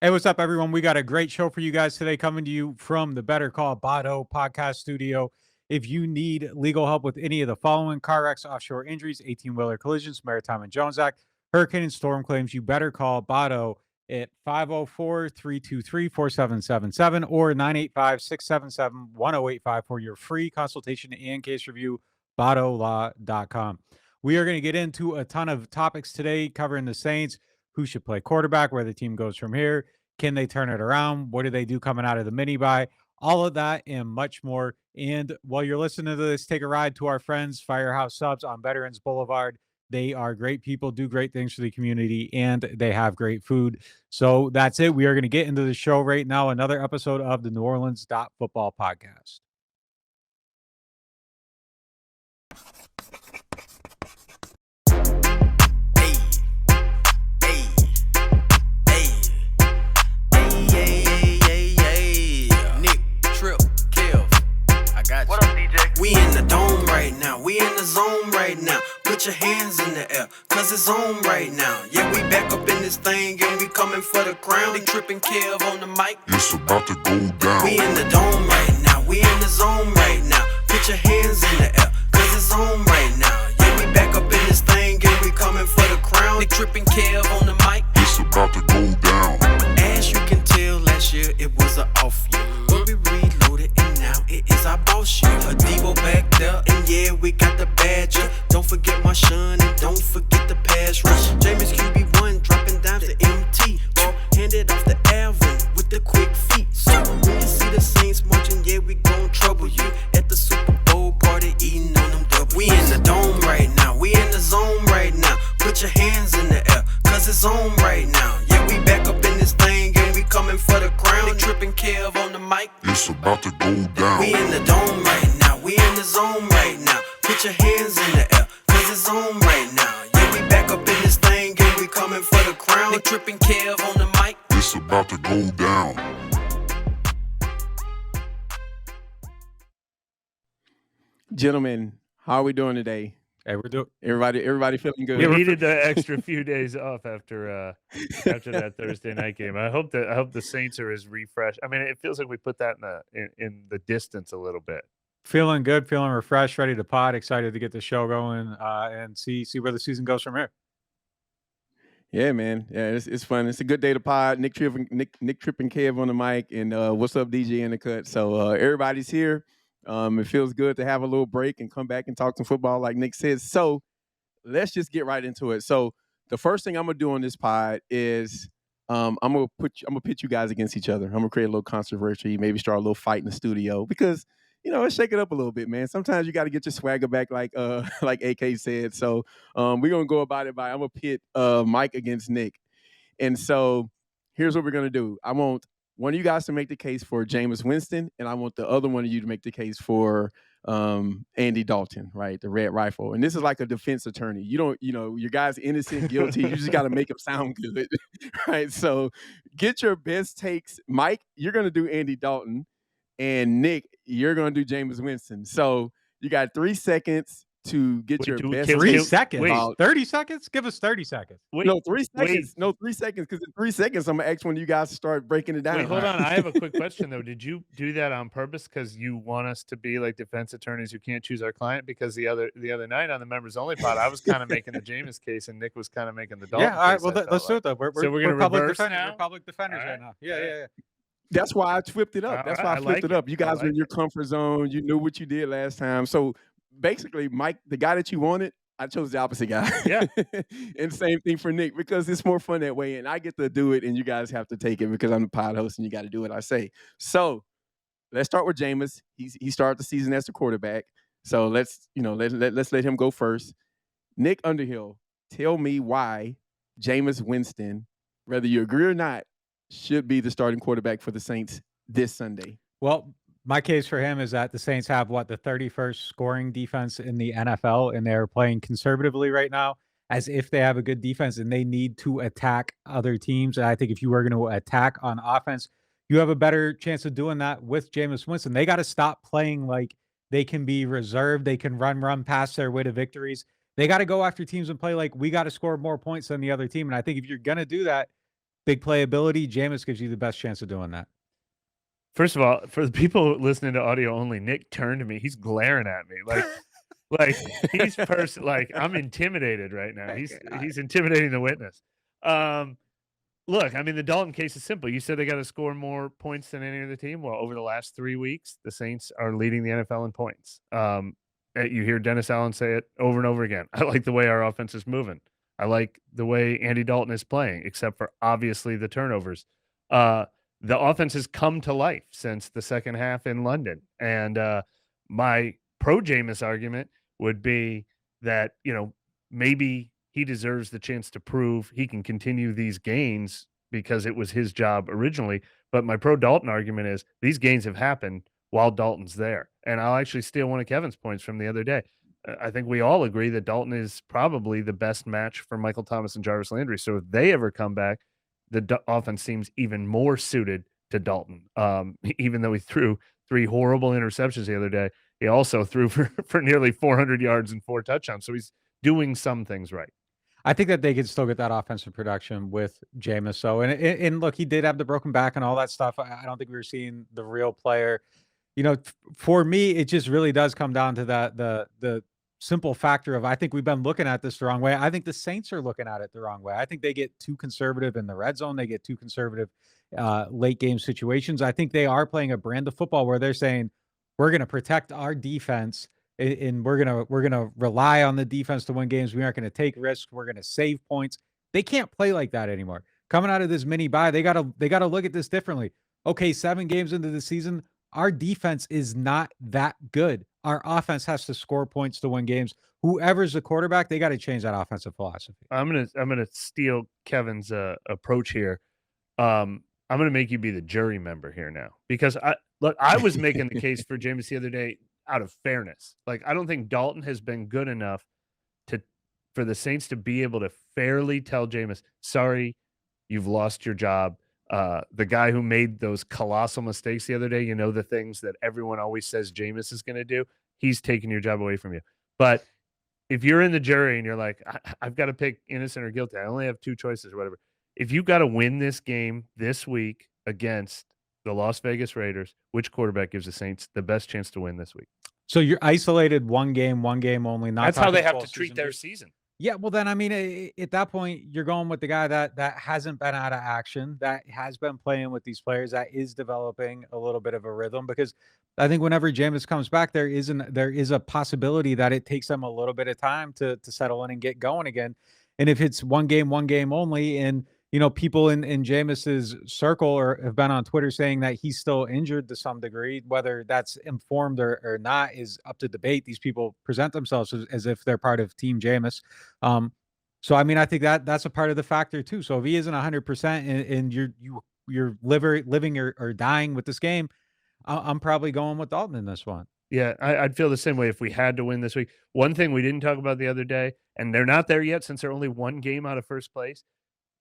Hey, what's up, everyone? We got a great show for you guys today coming to you from the Better Call Bado podcast studio. If you need legal help with any of the following car wrecks, offshore injuries, 18-wheeler collisions, Maritime and Jones Act, hurricane and storm claims, you better call Bado at 504-323-4777 or 985-677-1085 for your free consultation and case review, badolaw.com. We are going to get into a ton of topics today covering the Saints, who should play quarterback, where the team goes from here. Can they turn it around? What do they do coming out of the mini buy? All of that and much more. And while you're listening to this, take a ride to our friends, Firehouse Subs on Veterans Boulevard. They are great people, do great things for the community, and they have great food. So that's it. We are going to get into the show right now. Another episode of the NewOrleans.Football podcast. We in the dome right now, we in the zone right now. Put your hands in the air, cause it's on right now. Yeah, we back up in this thing and we coming for the crown. They tripping Kev on the mic, it's about to go down. We in the dome right now, we in the zone right now. Put your hands in the air, cause it's on right now. Yeah, we back up in this thing and we coming for the crown. They tripping Kev on the mic, it's about to go down. As you can tell, last year it was an off year, but we reloaded and now it is our boss year. A Devo back there, and yeah, we got the badger. Don't forget my son, and don't forget the pass rush. Jameis QB1 dropping down to MT. Ball handed off the Alvin with the quick feet. So when you see the Saints marching, yeah, we gon' trouble you at the Super Bowl party, eating on them double. We in the dome right now, we in the zone right now. Put your hands in the air, cause it's on right now. Yeah, we back up in this thing, and we coming for the crown. They tripping Kev on the mic, it's about to go down. We in the dome right now, we in the zone right now. Put your hands in the air, cause it's on right now. Yeah, we back up in this thing, and we coming for the crown. They tripping Kev on the mic, it's about to go down. Gentlemen, how are we doing today? Hey, we're doing. Everybody feeling good. We needed the extra few days off after that Thursday night game. I hope the Saints are as refreshed. I mean, it feels like we put that in the distance a little bit. Feeling good, feeling refreshed, ready to pod, excited to get the show going and see where the season goes from here. Yeah, man. Yeah, it's fun. It's a good day to pod. Nick Tripp and Kev on the mic, and what's up, DJ in the cut. So everybody's here. It feels good to have a little break and come back and talk some football, like Nick said. So let's just get right into it. So the first thing I'm gonna do on this pod is I'm gonna pit you guys against each other. I'm gonna create a little controversy, maybe start a little fight in the studio because let's shake it up a little bit, man. Sometimes you got to get your swagger back, like AK said. So we're gonna go about it by I'm gonna pit Mike against Nick, and so here's what we're gonna do. I want one of you guys to make the case for Jameis Winston, and I want the other one of you to make the case for Andy Dalton, right? The Red Rifle. And this is like a defense attorney. You don't, your guy's innocent, guilty. You just got to make him sound good, right? So get your best takes. Mike, you're going to do Andy Dalton, and Nick, you're going to do Jameis Winston. So you got 3 seconds to get your best. 3 seconds? Wait, 30 seconds? Give us 30 seconds. Wait, no, 3 seconds. No, 3 seconds. Because in 3 seconds, I'm gonna ask one of you guys to start breaking it down. Wait, hold on. I have a quick question though. Did you do that on purpose because you want us to be like defense attorneys who can't choose our client? Because the other night on the members only pod, I was kind of making the Jameis case and Nick was kind of making the Dalton. Yeah, all right. Well, let's do it though. We're gonna public reverse defenders. now? We're public defenders right now. Yeah. That's why I flipped it up. That's why I flipped it up. You guys are in your comfort zone. You knew what you did last time. So basically, Mike, the guy that you wanted, I chose the opposite guy. Yeah. And same thing for Nick, because it's more fun that way. And I get to do it, and you guys have to take it because I'm the pod host, and you got to do what I say. So let's start with Jameis. He started the season as the quarterback. So let's let him go first. Nick Underhill, tell me why Jameis Winston, whether you agree or not, should be the starting quarterback for the Saints this Sunday. Well, my case for him is that the Saints have the 31st scoring defense in the NFL, and they're playing conservatively right now as if they have a good defense and they need to attack other teams. And I think if you were going to attack on offense, you have a better chance of doing that with Jameis Winston. They got to stop playing like they can be reserved. They can run past their way to victories. They got to go after teams and play like we got to score more points than the other team. And I think if you're going to do that, big playability, Jameis gives you the best chance of doing that. First of all, for the people listening to audio only, Nick turned to me. He's glaring at me like he's like I'm intimidated right now. He's intimidating the witness. Look, I mean, the Dalton case is simple. You said they got to score more points than any other team. Well, over the last 3 weeks, the Saints are leading the NFL in points. You hear Dennis Allen say it over and over again. I like the way our offense is moving. I like the way Andy Dalton is playing, except for obviously the turnovers. The offense has come to life since the second half in London. And my pro Jameis argument would be that, maybe he deserves the chance to prove he can continue these gains because it was his job originally. But my pro Dalton argument is these gains have happened while Dalton's there. And I'll actually steal one of Kevin's points from the other day. I think we all agree that Dalton is probably the best match for Michael Thomas and Jarvis Landry. So if they ever come back, the offense seems even more suited to Dalton. Even though he threw 3 horrible interceptions the other day, he also threw for nearly 400 yards and 4 touchdowns. So he's doing some things right. I think that they could still get that offensive production with Jameis. So, and look, he did have the broken back and all that stuff. I don't think we were seeing the real player. For me, it just really does come down to the simple factor of I think we've been looking at this the wrong way. I think the Saints are looking at it the wrong way. I think they get too conservative in the red zone. They get too conservative late game situations. I think they are playing a brand of football where they're saying we're going to protect our defense and we're gonna rely on the defense to win games. We aren't going to take risks. We're going to save points. They can't play like that anymore. Coming out of this mini bye, they gotta look at this differently. Okay, 7 games into the season, our defense is not that good. Our offense has to score points to win games. Whoever's the quarterback, they got to change that offensive philosophy. I'm gonna steal Kevin's approach here. I'm gonna make you be the jury member here now because I was making the case for Jameis the other day out of fairness. Like I don't think Dalton has been good enough for the Saints to be able to fairly tell Jameis, sorry, you've lost your job. The guy who made those colossal mistakes the other day, the things that everyone always says Jameis is going to do, he's taking your job away from you. But if you're in the jury and you're like, I've got to pick innocent or guilty, I only have 2 choices or whatever. If you got to win this game this week against the Las Vegas Raiders, which quarterback gives the Saints the best chance to win this week? So you're isolated one game only. That's how they have to treat their season. Yeah, well, then, I mean, at that point, you're going with the guy that hasn't been out of action, that has been playing with these players, that is developing a little bit of a rhythm. Because I think whenever Jameis comes back, there is a possibility that it takes them a little bit of time to settle in and get going again. And if it's one game only, and people in Jameis's circle or have been on Twitter saying that he's still injured to some degree, whether that's informed or not is up to debate. These people present themselves as if they're part of Team Jameis. So, I mean, I think that's a part of the factor too. So if he isn't 100% and you're living or dying with this game, I'm probably going with Dalton in this one. Yeah, I'd feel the same way if we had to win this week. One thing we didn't talk about the other day, and they're not there yet since they're only 1 game out of first place.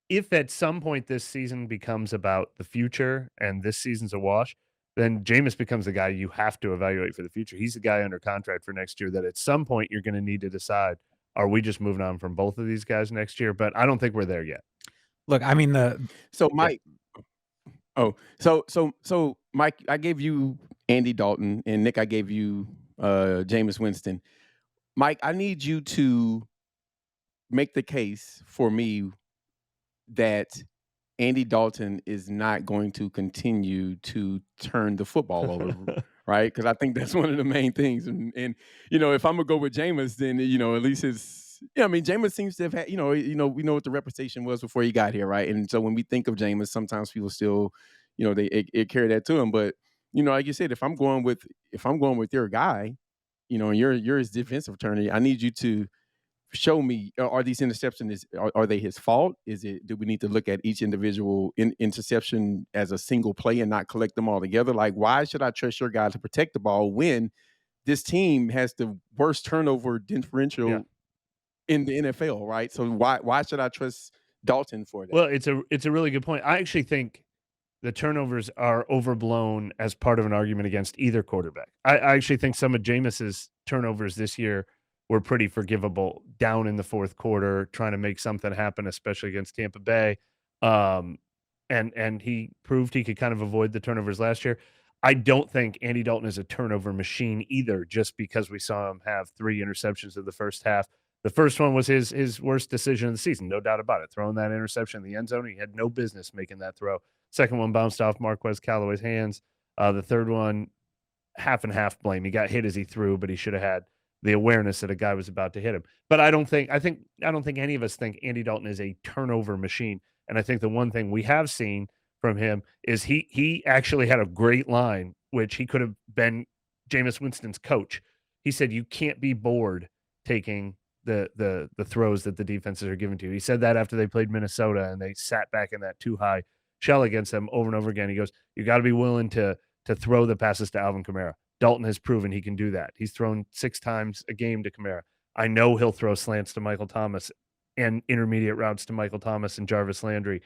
If at some point this season becomes about the future and this season's a wash, then Jameis becomes the guy you have to evaluate for the future. He's the guy under contract for next year that at some point you're going to need to decide, are we just moving on from both of these guys next year? But I don't think we're there yet. Look, I mean, Mike. So Mike, I gave you Andy Dalton, and Nick, I gave you Jameis Winston. Mike, I need you to make the case for me that Andy Dalton is not going to continue to turn the football over, right? Because I think that's one of the main things. And if I'm gonna go with Jameis, then at least Jameis seems to have had, we know what the reputation was before he got here, right? And so when we think of Jameis, sometimes people still, they carry that to him. But like you said, if I'm going with your guy, and you're his defensive attorney, I need you to show me, are these interceptions, are they his fault? Do we need to look at each individual interception as a single play and not collect them all together? Like, why should I trust your guy to protect the ball when this team has the worst turnover differential in the NFL, right? So why should I trust Dalton for that? Well, it's a really good point. I actually think the turnovers are overblown as part of an argument against either quarterback. I actually think some of Jameis's turnovers this year were pretty forgivable down in the fourth quarter, trying to make something happen, especially against Tampa Bay. and he proved he could kind of avoid the turnovers last year. I don't think Andy Dalton is a turnover machine either, just because we saw him have 3 interceptions in the first half. The first one was his worst decision of the season, no doubt about it. Throwing that interception in the end zone, he had no business making that throw. Second one bounced off Marquez Callaway's hands. The third one, half and half blame. He got hit as he threw, but he should have had the awareness that a guy was about to hit him. But I don't think any of us think Andy Dalton is a turnover machine. And I think the one thing we have seen from him is he actually had a great line, which he could have been Jameis Winston's coach. He said, "You can't be bored taking the throws that the defenses are giving to you." He said that after they played Minnesota and they sat back in that too high shell against them over and over again. He goes, "You got to be willing to throw the passes to Alvin Kamara." Dalton has proven he can do that. He's thrown 6 times a game to Kamara. I know he'll throw slants to Michael Thomas and intermediate routes to Michael Thomas and Jarvis Landry.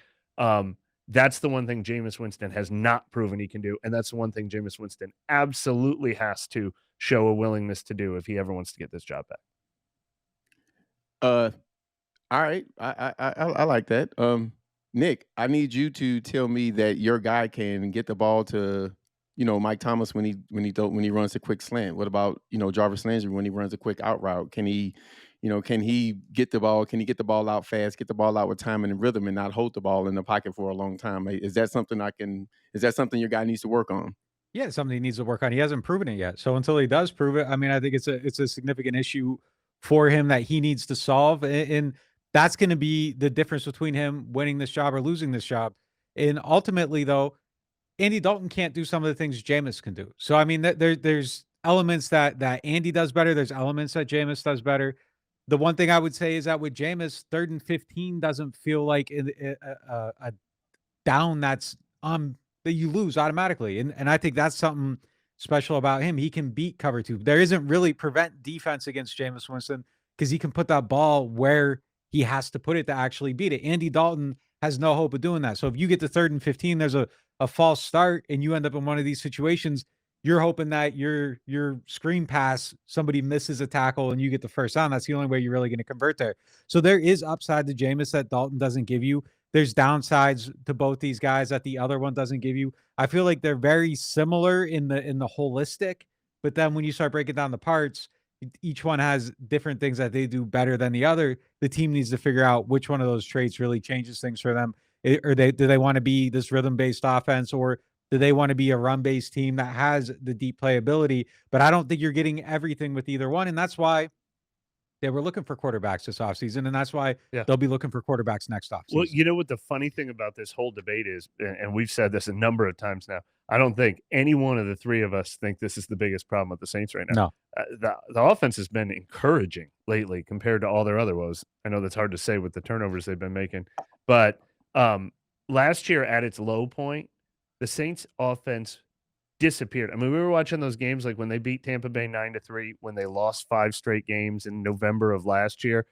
That's the one thing Jameis Winston has not proven he can do, and that's the one thing Jameis Winston absolutely has to show a willingness to do if he ever wants to get this job back. All right, I like that. Nick, I need you to tell me that your guy can get the ball to, Mike Thomas when he runs a quick slant. What about, Jarvis Landry when he runs a quick out route? Can he get the ball? Can he get the ball out fast, get the ball out with time and rhythm, and not hold the ball in the pocket for a long time? Is that something your guy needs to work on? Yeah, it's something he needs to work on. He hasn't proven it yet. So until he does prove it, I mean, I think it's a significant issue for him that he needs to solve. And that's going to be the difference between him winning this job or losing this job. And ultimately, though, Andy Dalton can't do some of the things Jameis can do. So, I mean, there's elements that Andy does better. There's elements that Jameis does better. The one thing I would say is that with Jameis, 3rd and 15 doesn't feel like a down that's that you lose automatically. And I think that's something special about him. He can beat cover 2. There isn't really prevent defense against Jameis Winston because he can put that ball where he has to put it to actually beat it. Andy Dalton has no hope of doing that. So if you get to 3rd and 15, there's a false start and you end up in one of these situations, you're hoping that your screen pass, somebody misses a tackle and you get the first down. That's the only way you're really going to convert there. So there is upside to Jameis that Dalton doesn't give you. There's downsides to both these guys that the other one doesn't give you. I feel like they're very similar in the holistic, but then when you start breaking down the parts, each one has different things that they do better than the other. The team needs to figure out which one of those traits really changes things for them. Do they want to be this rhythm-based offense, or do they want to be a run-based team that has the deep playability? But I don't think you're getting everything with either one, and that's why they were looking for quarterbacks this offseason, and that's why they'll be looking for quarterbacks next offseason. Well, you know what the funny thing about this whole debate is, and we've said this a number of times now, I don't think any one of the 3 of us think this is the biggest problem with the Saints right now. No. The offense has been encouraging lately compared to all their other woes. I know that's hard to say with the turnovers they've been making, but last year at its low point, the Saints offense disappeared. I mean, we were watching those games like when they beat Tampa Bay 9-3, when they lost 5 straight games in November of last year,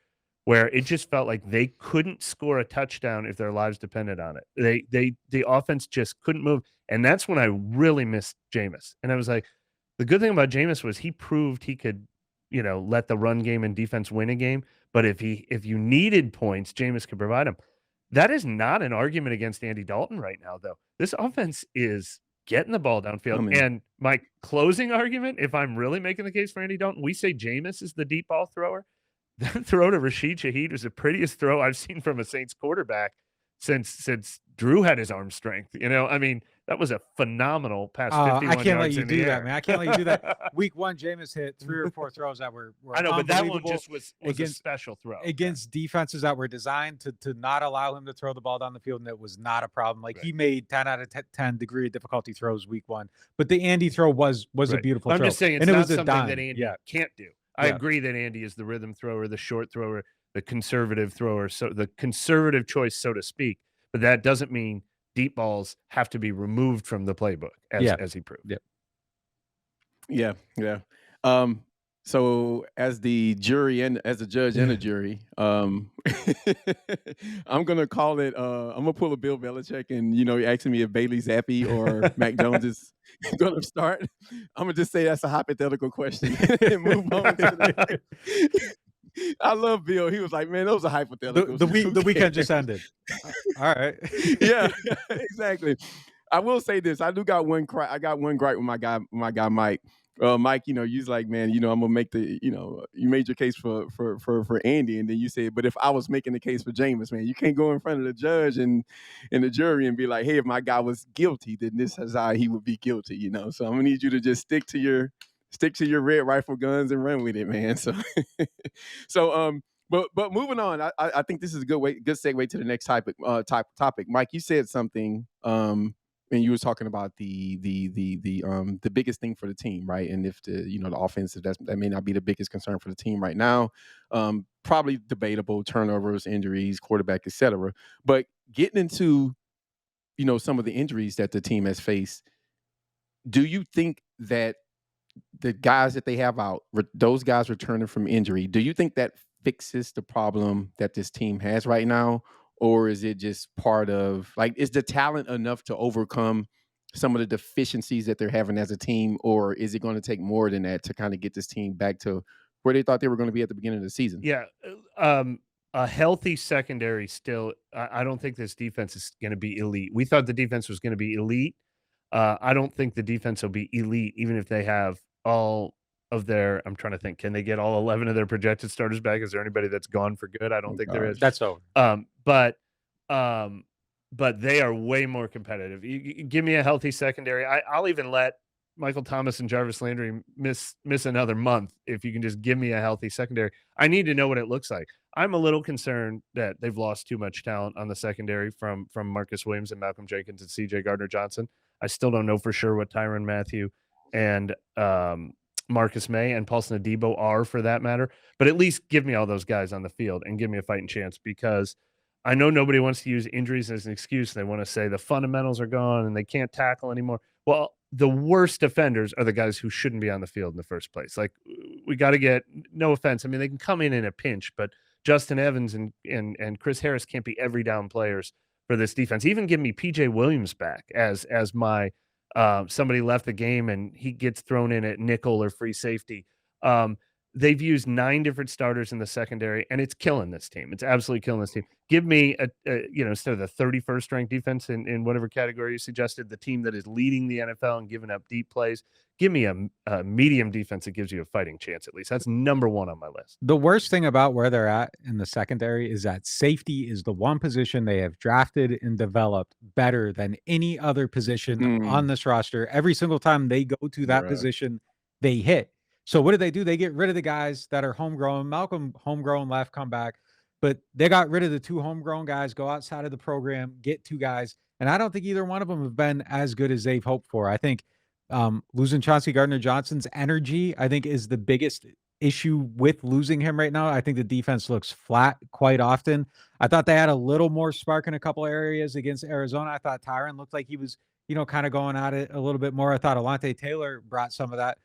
where it just felt like they couldn't score a touchdown if their lives depended on it. The offense just couldn't move. And that's when I really missed Jameis. And I was like, the good thing about Jameis was he proved he could, let the run game and defense win a game. But if you needed points, Jameis could provide them. That is not an argument against Andy Dalton right now, though. This offense is getting the ball downfield. And my closing argument, if I'm really making the case for Andy Dalton, we say Jameis is the deep ball thrower. That throw to Rashid Shaheed was the prettiest throw I've seen from a Saints quarterback since Drew had his arm strength. I mean, that was a phenomenal pass. 51 I can't yards let you in the do air. that, man. I can't let you do that. Week 1, Jameis hit 3 or 4 throws that were I know, but that one just was against, a special throw against defenses that were designed to not allow him to throw the ball down the field, and it was not a problem. Like he made 10 out of 10 degree of difficulty throws week 1, but the Andy throw was a beautiful throw. I'm just saying it's and it not was something dime. that Andy can't do. I agree that Andy is the rhythm thrower, the short thrower, the conservative thrower, so the conservative choice, so to speak. But that doesn't mean deep balls have to be removed from the playbook, as he proved. Yeah. So as the jury and as a judge and a jury, I'm gonna call it. I'm gonna pull a Bill Belichick, and you're asking me if Bailey Zappi or Mac Jones is gonna start. I'm gonna just say that's a hypothetical question and move on to the I love Bill. He was like, man, those are hypotheticals. Who The weekend cares? just ended. All right. Yeah, exactly. I will say this. I got one gripe with my guy Mike. Mike, you's like, man, I'm gonna make you made your case for Andy, and then you said, but if I was making the case for Jameis, man, you can't go in front of the judge and the jury and be like, hey, if my guy was guilty, then this is how he would be guilty, So I'm gonna need you to just stick to your red rifle guns and run with it, man. But moving on, I think this is a good segue to the next topic. Mike, you said something, and you was talking about the biggest thing for the team, right? And if the offense, that may not be the biggest concern for the team right now, probably debatable, turnovers, injuries, quarterback, etc. But getting into some of the injuries that the team has faced, do you think that the guys that they have out, those guys returning from injury, do you think that fixes the problem that this team has right now? Or is it just part of, is the talent enough to overcome some of the deficiencies that they're having as a team? Or is it going to take more than that to kind of get this team back to where they thought they were going to be at the beginning of the season? Yeah. A healthy secondary still, I don't think this defense is going to be elite. We thought the defense was going to be elite. I don't think the defense will be elite, even if they have all of their, I'm trying to think, can they get all 11 of their projected starters back? Is there anybody that's gone for good? I don't think there is. That's over. But they are way more competitive. You give me a healthy secondary. I'll even let Michael Thomas and Jarvis Landry miss another month if you can just give me a healthy secondary. I need to know what it looks like. I'm a little concerned that they've lost too much talent on the secondary from Marcus Williams and Malcolm Jenkins and C.J. Gardner-Johnson. I still don't know for sure what Tyrann Mathieu and Marcus May and Paulson Adebo are, for that matter. But at least give me all those guys on the field and give me a fighting chance, because I know nobody wants to use injuries as an excuse. They want to say the fundamentals are gone and they can't tackle anymore. Well, the worst defenders are the guys who shouldn't be on the field in the first place. Like, we got to get, no offense, I mean, they can come in a pinch, but Justin Evans and Chris Harris can't be every down players for this defense. Even give me PJ Williams back as my somebody left the game and he gets thrown in at nickel or free safety. They've used 9 different starters in the secondary, and it's killing this team. It's absolutely killing this team. Give me instead of the 31st ranked defense in whatever category you suggested, the team that is leading the NFL and giving up deep plays, give me a medium defense that gives you a fighting chance at least. That's number 1 on my list. The worst thing about where they're at in the secondary is that safety is the one position they have drafted and developed better than any other position on this roster. Every single time they go to that position, they hit. So what do? They get rid of the guys that are homegrown. Malcolm, homegrown, left, come back. But they got rid of the 2 homegrown guys, go outside of the program, get 2 guys. And I don't think either one of them have been as good as they've hoped for. I think losing Chauncey Gardner-Johnson's energy, I think, is the biggest issue with losing him right now. I think the defense looks flat quite often. I thought they had a little more spark in a couple areas against Arizona. I thought Tyrann looked like he was, kind of going at it a little bit more. I thought Alontae Taylor brought some of that.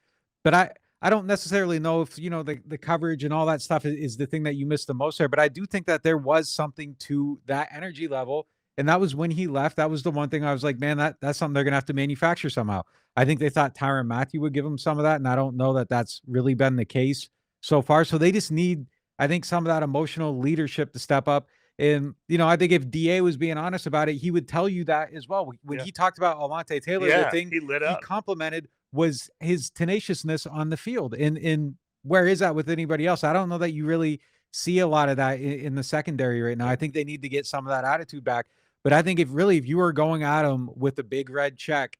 But I don't necessarily know if, the coverage and all that stuff is the thing that you missed the most there. But I do think that there was something to that energy level. And that was when he left. That was the one thing I was like, man, that's something they're going to have to manufacture somehow. I think they thought Tyrann Mathieu would give them some of that. And I don't know that that's really been the case so far. So they just need, I think, some of that emotional leadership to step up. And, I think if DA was being honest about it, he would tell you that as well. When he talked about Alontae Taylor, the thing he lit up. He complimented was his tenaciousness on the field. And where is that with anybody else? I don't know that you really see a lot of that in the secondary right now. I think they need to get some of that attitude back. But I think if you were going at them with a big red check,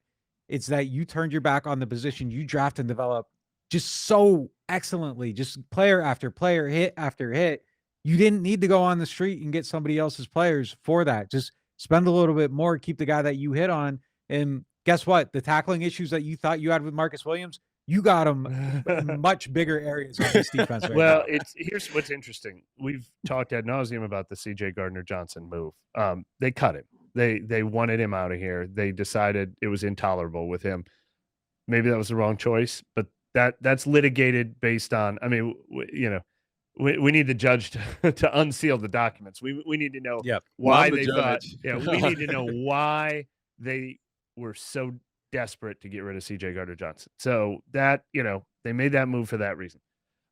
it's that you turned your back on the position you draft and develop just so excellently, just player after player, hit after hit. You didn't need to go on the street and get somebody else's players for that. Just spend a little bit more, keep the guy that you hit on. And guess what? The tackling issues that you thought you had with Marcus Williams, you got them much bigger areas on this defense right now. Here's what's interesting. We've talked ad nauseum about the C.J. Gardner-Johnson move. They cut him. They wanted him out of here. They decided it was intolerable with him. Maybe that was the wrong choice, but that's litigated based on, I mean, we need the judge to unseal the documents. We need to know why they thought. Yeah, we need to know why they were so desperate to get rid of C.J. Gardner-Johnson. So that, they made that move for that reason.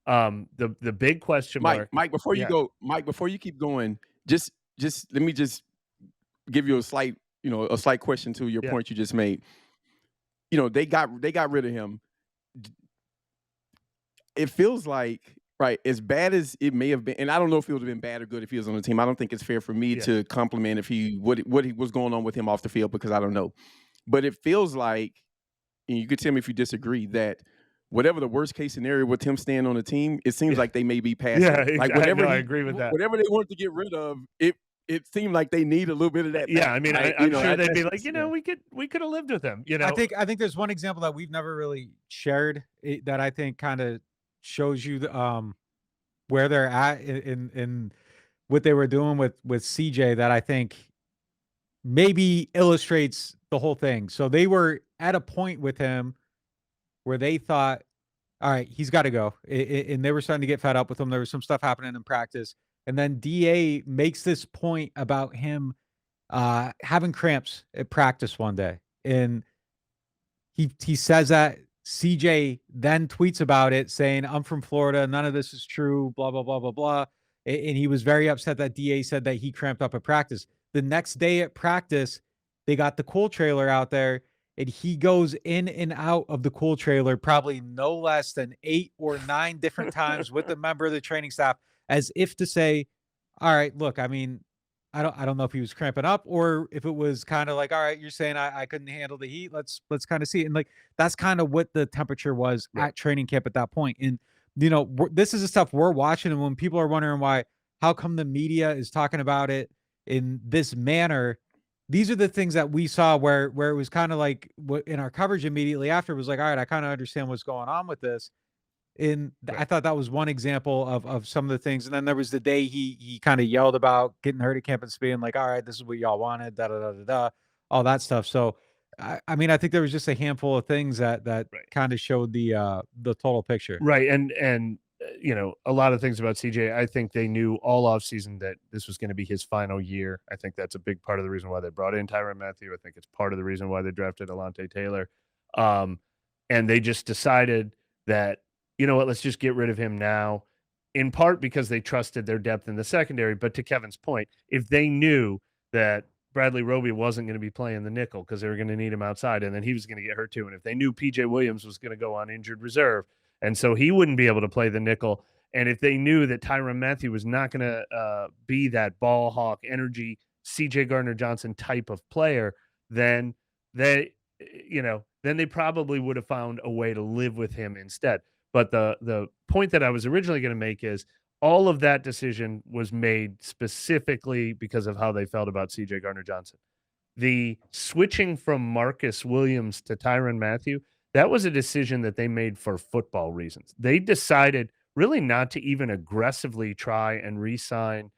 The big question mark. Mike, before you Yeah. go, Mike, before you keep going, just let me just give you a slight question to your Yeah. point you just made. They got rid of him. It feels like, right, as bad as it may have been, and I don't know if it would have been bad or good if he was on the team. I don't think it's fair for me Yeah. to compliment if what he was going on with him off the field, because I don't know. But it feels like, and you could tell me if you disagree, that whatever the worst case scenario with him staying on the team, it seems like they may be past it. Yeah, Like I agree with that. whatever they wanted to get rid of, it seemed like they need a little bit of that. Yeah, back, I mean, right? I'm sure they'd be that's like, we could have lived with him. I think there's one example that we've never really shared that I think kind of shows you where they're at in what they were doing with CJ, that I think maybe illustrates the whole thing. So they were at a point with him where they thought, all right, he's got to go. And they were starting to get fed up with him. There was some stuff happening in practice. And then DA makes this point about him having cramps at practice one day. And he says that CJ then tweets about it saying, I'm from Florida. None of this is true, blah, blah, blah, blah, blah. And he was very upset that DA said that he cramped up at practice. The next day at practice, they got the cool trailer out there, and he goes in and out of the cool trailer probably no less than 8 or 9 different times with a member of the training staff, as if to say, all right, look, I mean, I don't know if he was cramping up or if it was kind of like, all right, you're saying I couldn't handle the heat. Let's kind of see it. And like, that's kind of what the temperature was at training camp at that point. And, this is the stuff we're watching. And when people are wondering how come the media is talking about it in this manner, these are the things that we saw where it was kind of like in our coverage immediately after was like, all right, I kind of understand what's going on with this. And I thought that was one example of some of the things. And then there was the day he kind of yelled about getting hurt at camp and being like, all right, this is what y'all wanted, da da da da da, all that stuff. So I mean, I think there was just a handful of things that kind of showed the total picture. Right. And a lot of things about CJ, I think they knew all off season that this was going to be his final year. I think that's a big part of the reason why they brought in Tyrann Mathieu. I think it's part of the reason why they drafted Alontae Taylor. And they just decided that, you know what, let's just get rid of him now, in part because they trusted their depth in the secondary. But to Kevin's point, if they knew that Bradley Roby wasn't going to be playing the nickel because they were going to need him outside, and then he was going to get hurt too, and if they knew PJ Williams was going to go on injured reserve, and so he wouldn't be able to play the nickel, and if they knew that Tyrann Mathieu was not going to be that ball hawk energy CJ Gardner-Johnson type of player, then they probably would have found a way to live with him instead. But the point that I was originally going to make is all of that decision was made specifically because of how they felt about CJ Gardner-Johnson. The switching from Marcus Williams to Tyrann Mathieu, that was a decision that they made for football reasons. They decided really not to even aggressively try and re-sign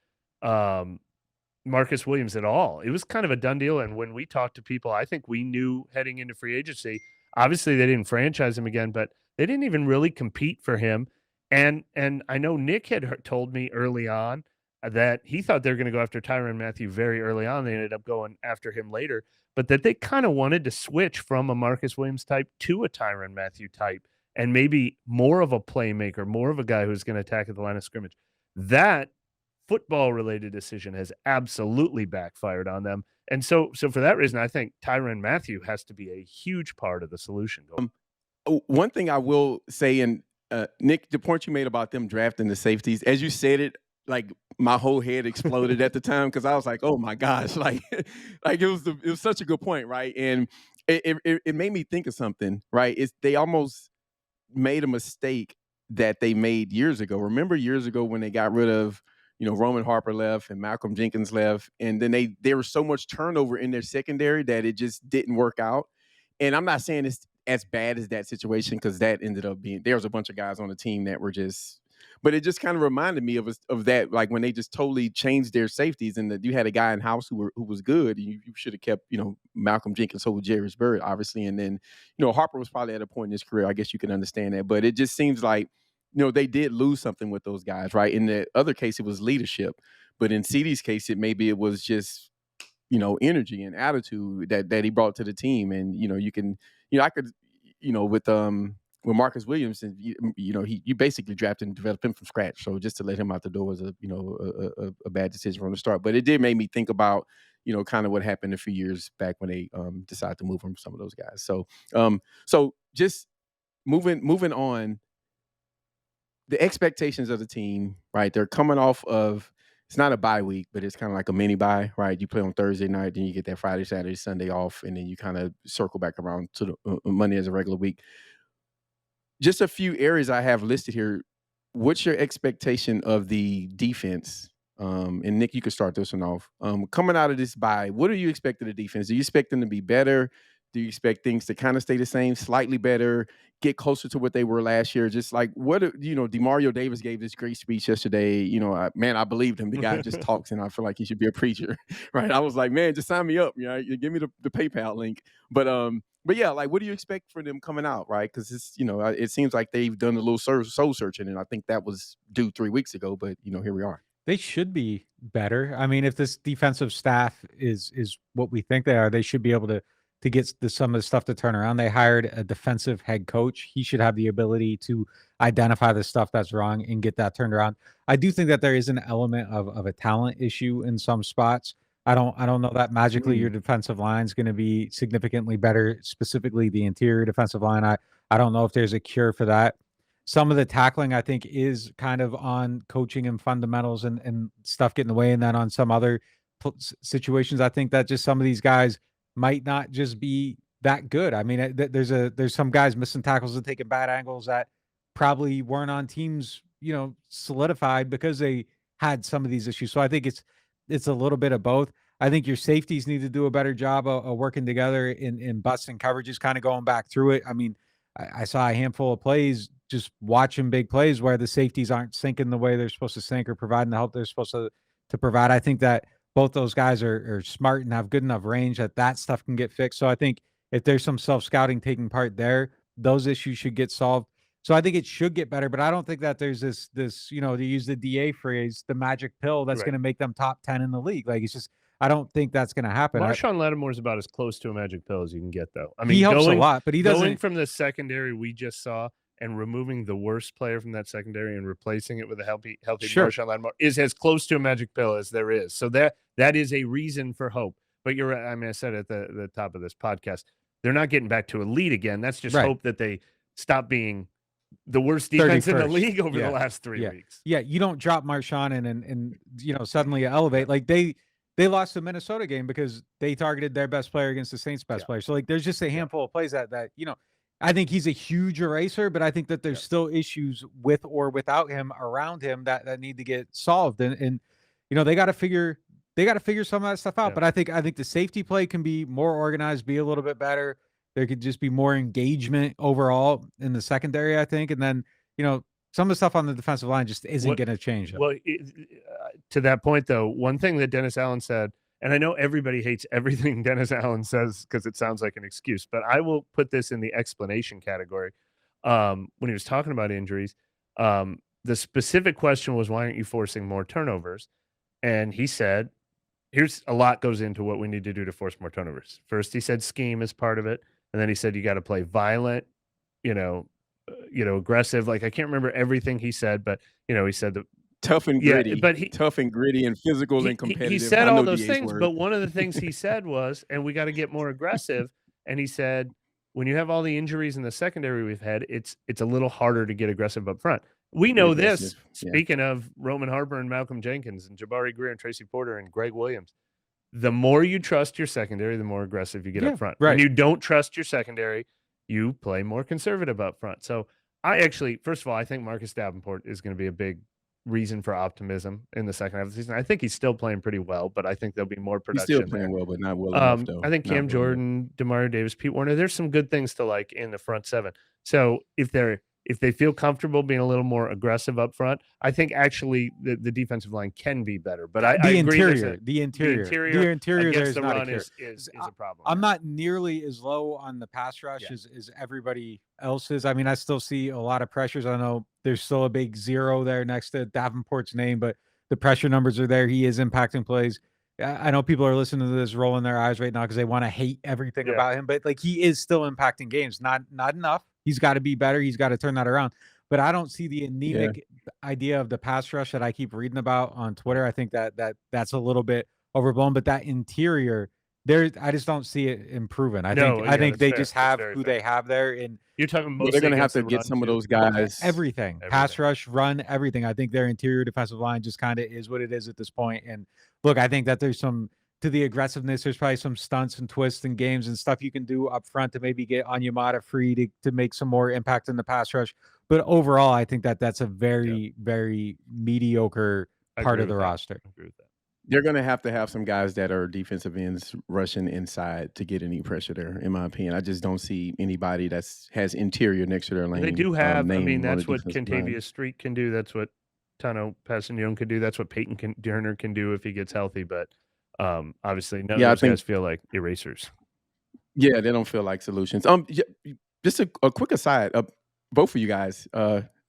Marcus Williams at all. It was kind of a done deal. And when we talked to people, I think we knew heading into free agency, obviously they didn't franchise him again, but they didn't even really compete for him. And I know Nick had told me early on that he thought they were going to go after Tyrann Mathieu very early on. They ended up going after him later, but that they kind of wanted to switch from a Marcus Williams type to a Tyrann Mathieu type, and maybe more of a playmaker, more of a guy who's going to attack at the line of scrimmage. That football-related decision has absolutely backfired on them. And so for that reason, I think Tyrann Mathieu has to be a huge part of the solution. One thing I will say, and Nick, the point you made about them drafting the safeties, as you said it, like my whole head exploded at the time because I was like, oh my gosh, like it was such a good point, right? And it made me think of something, right? They almost made a mistake that they made years ago. Remember years ago when they got rid of, Roman Harper left and Malcolm Jenkins left, and then there was so much turnover in their secondary that it just didn't work out. And I'm not saying it's as bad as that situation, because that ended up being, there was a bunch of guys on the team that were just, but it just kind of reminded me of that, like when they just totally changed their safeties, and that you had a guy in house who was good. You should have kept, Malcolm Jenkins over Jerry's Bird, obviously. And then, Harper was probably at a point in his career, I guess you can understand that, but it just seems like, they did lose something with those guys, right? In the other case, it was leadership, but in CD's case, maybe it was just, energy and attitude that he brought to the team. And, you can, I could, with with Marcus Williams, and you basically drafted and developed him from scratch. So just to let him out the door was a bad decision from the start. But it did make me think about kind of what happened a few years back when they decided to move from some of those guys. So just moving on, the expectations of the team, right? They're coming off of, it's not a bye week, but it's kind of like a mini bye, right? You play on Thursday night, then you get that Friday, Saturday, Sunday off, and then you kind of circle back around to the Monday as a regular week. Just a few areas I have listed here. What's your expectation of the defense? And Nick, you can start this one off. Coming out of this bye, what are you expecting of the defense? Do you expect them to be better? Do you expect things to kind of stay the same, slightly better, get closer to what they were last year? Just like DeMario Davis gave this great speech yesterday. I believed him. The guy just talks, and I feel like he should be a preacher, right? I was like, man, just sign me up. You give me the PayPal link. But yeah, like, what do you expect for them coming out, right? Because it's it seems like they've done a little soul searching, and I think that was due 3 weeks ago. But here we are. They should be better. I mean, if this defensive staff is what we think they are, they should be able to get some of the stuff to turn around. They hired a defensive head coach. He should have the ability to identify the stuff that's wrong and get that turned around. I do think that there is an element of a talent issue in some spots. I don't know that magically your defensive line is going to be significantly better, specifically the interior defensive line. I don't know if there's a cure for that. Some of the tackling, I think, is kind of on coaching and fundamentals and stuff getting away. And then on some other situations, I think that just some of these guys might not just be that good. I mean, there's some guys missing tackles and taking bad angles that probably weren't on teams, solidified because they had some of these issues. So I think it's a little bit of both. I think your safeties need to do a better job of working together in busting coverages, kind of going back through it. I mean, I saw a handful of plays, just watching big plays where the safeties aren't sinking the way they're supposed to sink or providing the help they're supposed to provide. I think that both those guys are smart and have good enough range that stuff can get fixed. So I think if there's some self-scouting taking part there, those issues should get solved. So I think it should get better, but I don't think that there's this to use the DA phrase, the magic pill that's going to make them top 10 in the league. Like, it's just, I don't think that's going to happen. Marshawn Lattimore is about as close to a magic pill as you can get, though. I mean, he helps a lot, but he doesn't. Going from the secondary we just saw and removing the worst player from that secondary and replacing it with a healthy Marshawn Lattimore is as close to a magic pill as there is. So that is a reason for hope. But you're right. I mean, I said at the top of this podcast, they're not getting back to elite again. That's just hope that they stop being the worst defense 31st in the league over the last 3 weeks. Yeah, you don't drop Marshawn and suddenly elevate. Like they lost the Minnesota game because they targeted their best player against the Saints' best player. So like there's just a handful of plays that I think he's a huge eraser, but I think that there's still issues with or without him around him that need to get solved. And they got to figure some of that stuff out. But I think the safety play can be more organized, be a little bit better. There could just be more engagement overall in the secondary, I think. And then, some of the stuff on the defensive line just isn't going to change. Well, to that point, though, one thing that Dennis Allen said, and I know everybody hates everything Dennis Allen says because it sounds like an excuse, but I will put this in the explanation category. When he was talking about injuries, the specific question was, why aren't you forcing more turnovers? And he said, here's a lot goes into what we need to do to force more turnovers. First, he said scheme is part of it. And then he said, you got to play violent, aggressive. Like, I can't remember everything he said, but, he said that tough and gritty, tough and gritty and physical and competitive. He said all those things, but one of the things he said was, and we got to get more aggressive. And he said, when you have all the injuries in the secondary we've had, it's a little harder to get aggressive up front. We know this. Speaking of Roman Harper and Malcolm Jenkins and Jabari Greer and Tracy Porter and Greg Williams, the more you trust your secondary, the more aggressive you get up front. Right. When you don't trust your secondary, you play more conservative up front. So first of all, I think Marcus Davenport is going to be a big reason for optimism in the second half of the season. I think he's still playing pretty well, but I think there'll be more production. He's still playing well, but not well enough, though. I think Cam Jordan, DeMario Davis, Pete Werner, there's some good things to like in the front seven. So if they feel comfortable being a little more aggressive up front, I think actually the defensive line can be better. But I agree. The interior against the not run is a problem. I'm not nearly as low on the pass rush as everybody else is. I mean, I still see a lot of pressures. I know there's still a big 0 there next to Davenport's name, but the pressure numbers are there. He is impacting plays. I know people are listening to this rolling their eyes right now because they want to hate everything about him, but like he is still impacting games. Not enough. He's got to be better. He's got to turn that around. But I don't see the anemic idea of the pass rush that I keep reading about on Twitter. I think that's a little bit overblown. But that interior, I just don't see it improving. I think they just have who they have there, and you're talking mostly they're going to have to the get run, some of too. those guys. Everything, pass rush, run, everything. I think their interior defensive line just kind of is what it is at this point. And look, I think that there's some to the aggressiveness. There's probably some stunts and twists and games and stuff you can do up front to maybe get Onyemata free to make some more impact in the pass rush. But overall, I think that's a very, very mediocre part of the roster. I agree with that. They're going to have some guys that are defensive ends rushing inside to get any pressure there, in my opinion. I just don't see anybody has interior next to their lane. They do have, that's what Kentavious Street can do. That's what Tano Passignon can do. That's what Peyton Turner can do if he gets healthy. But obviously, none of those guys feel like erasers. Yeah, they don't feel like solutions. Just a quick aside, both of you guys,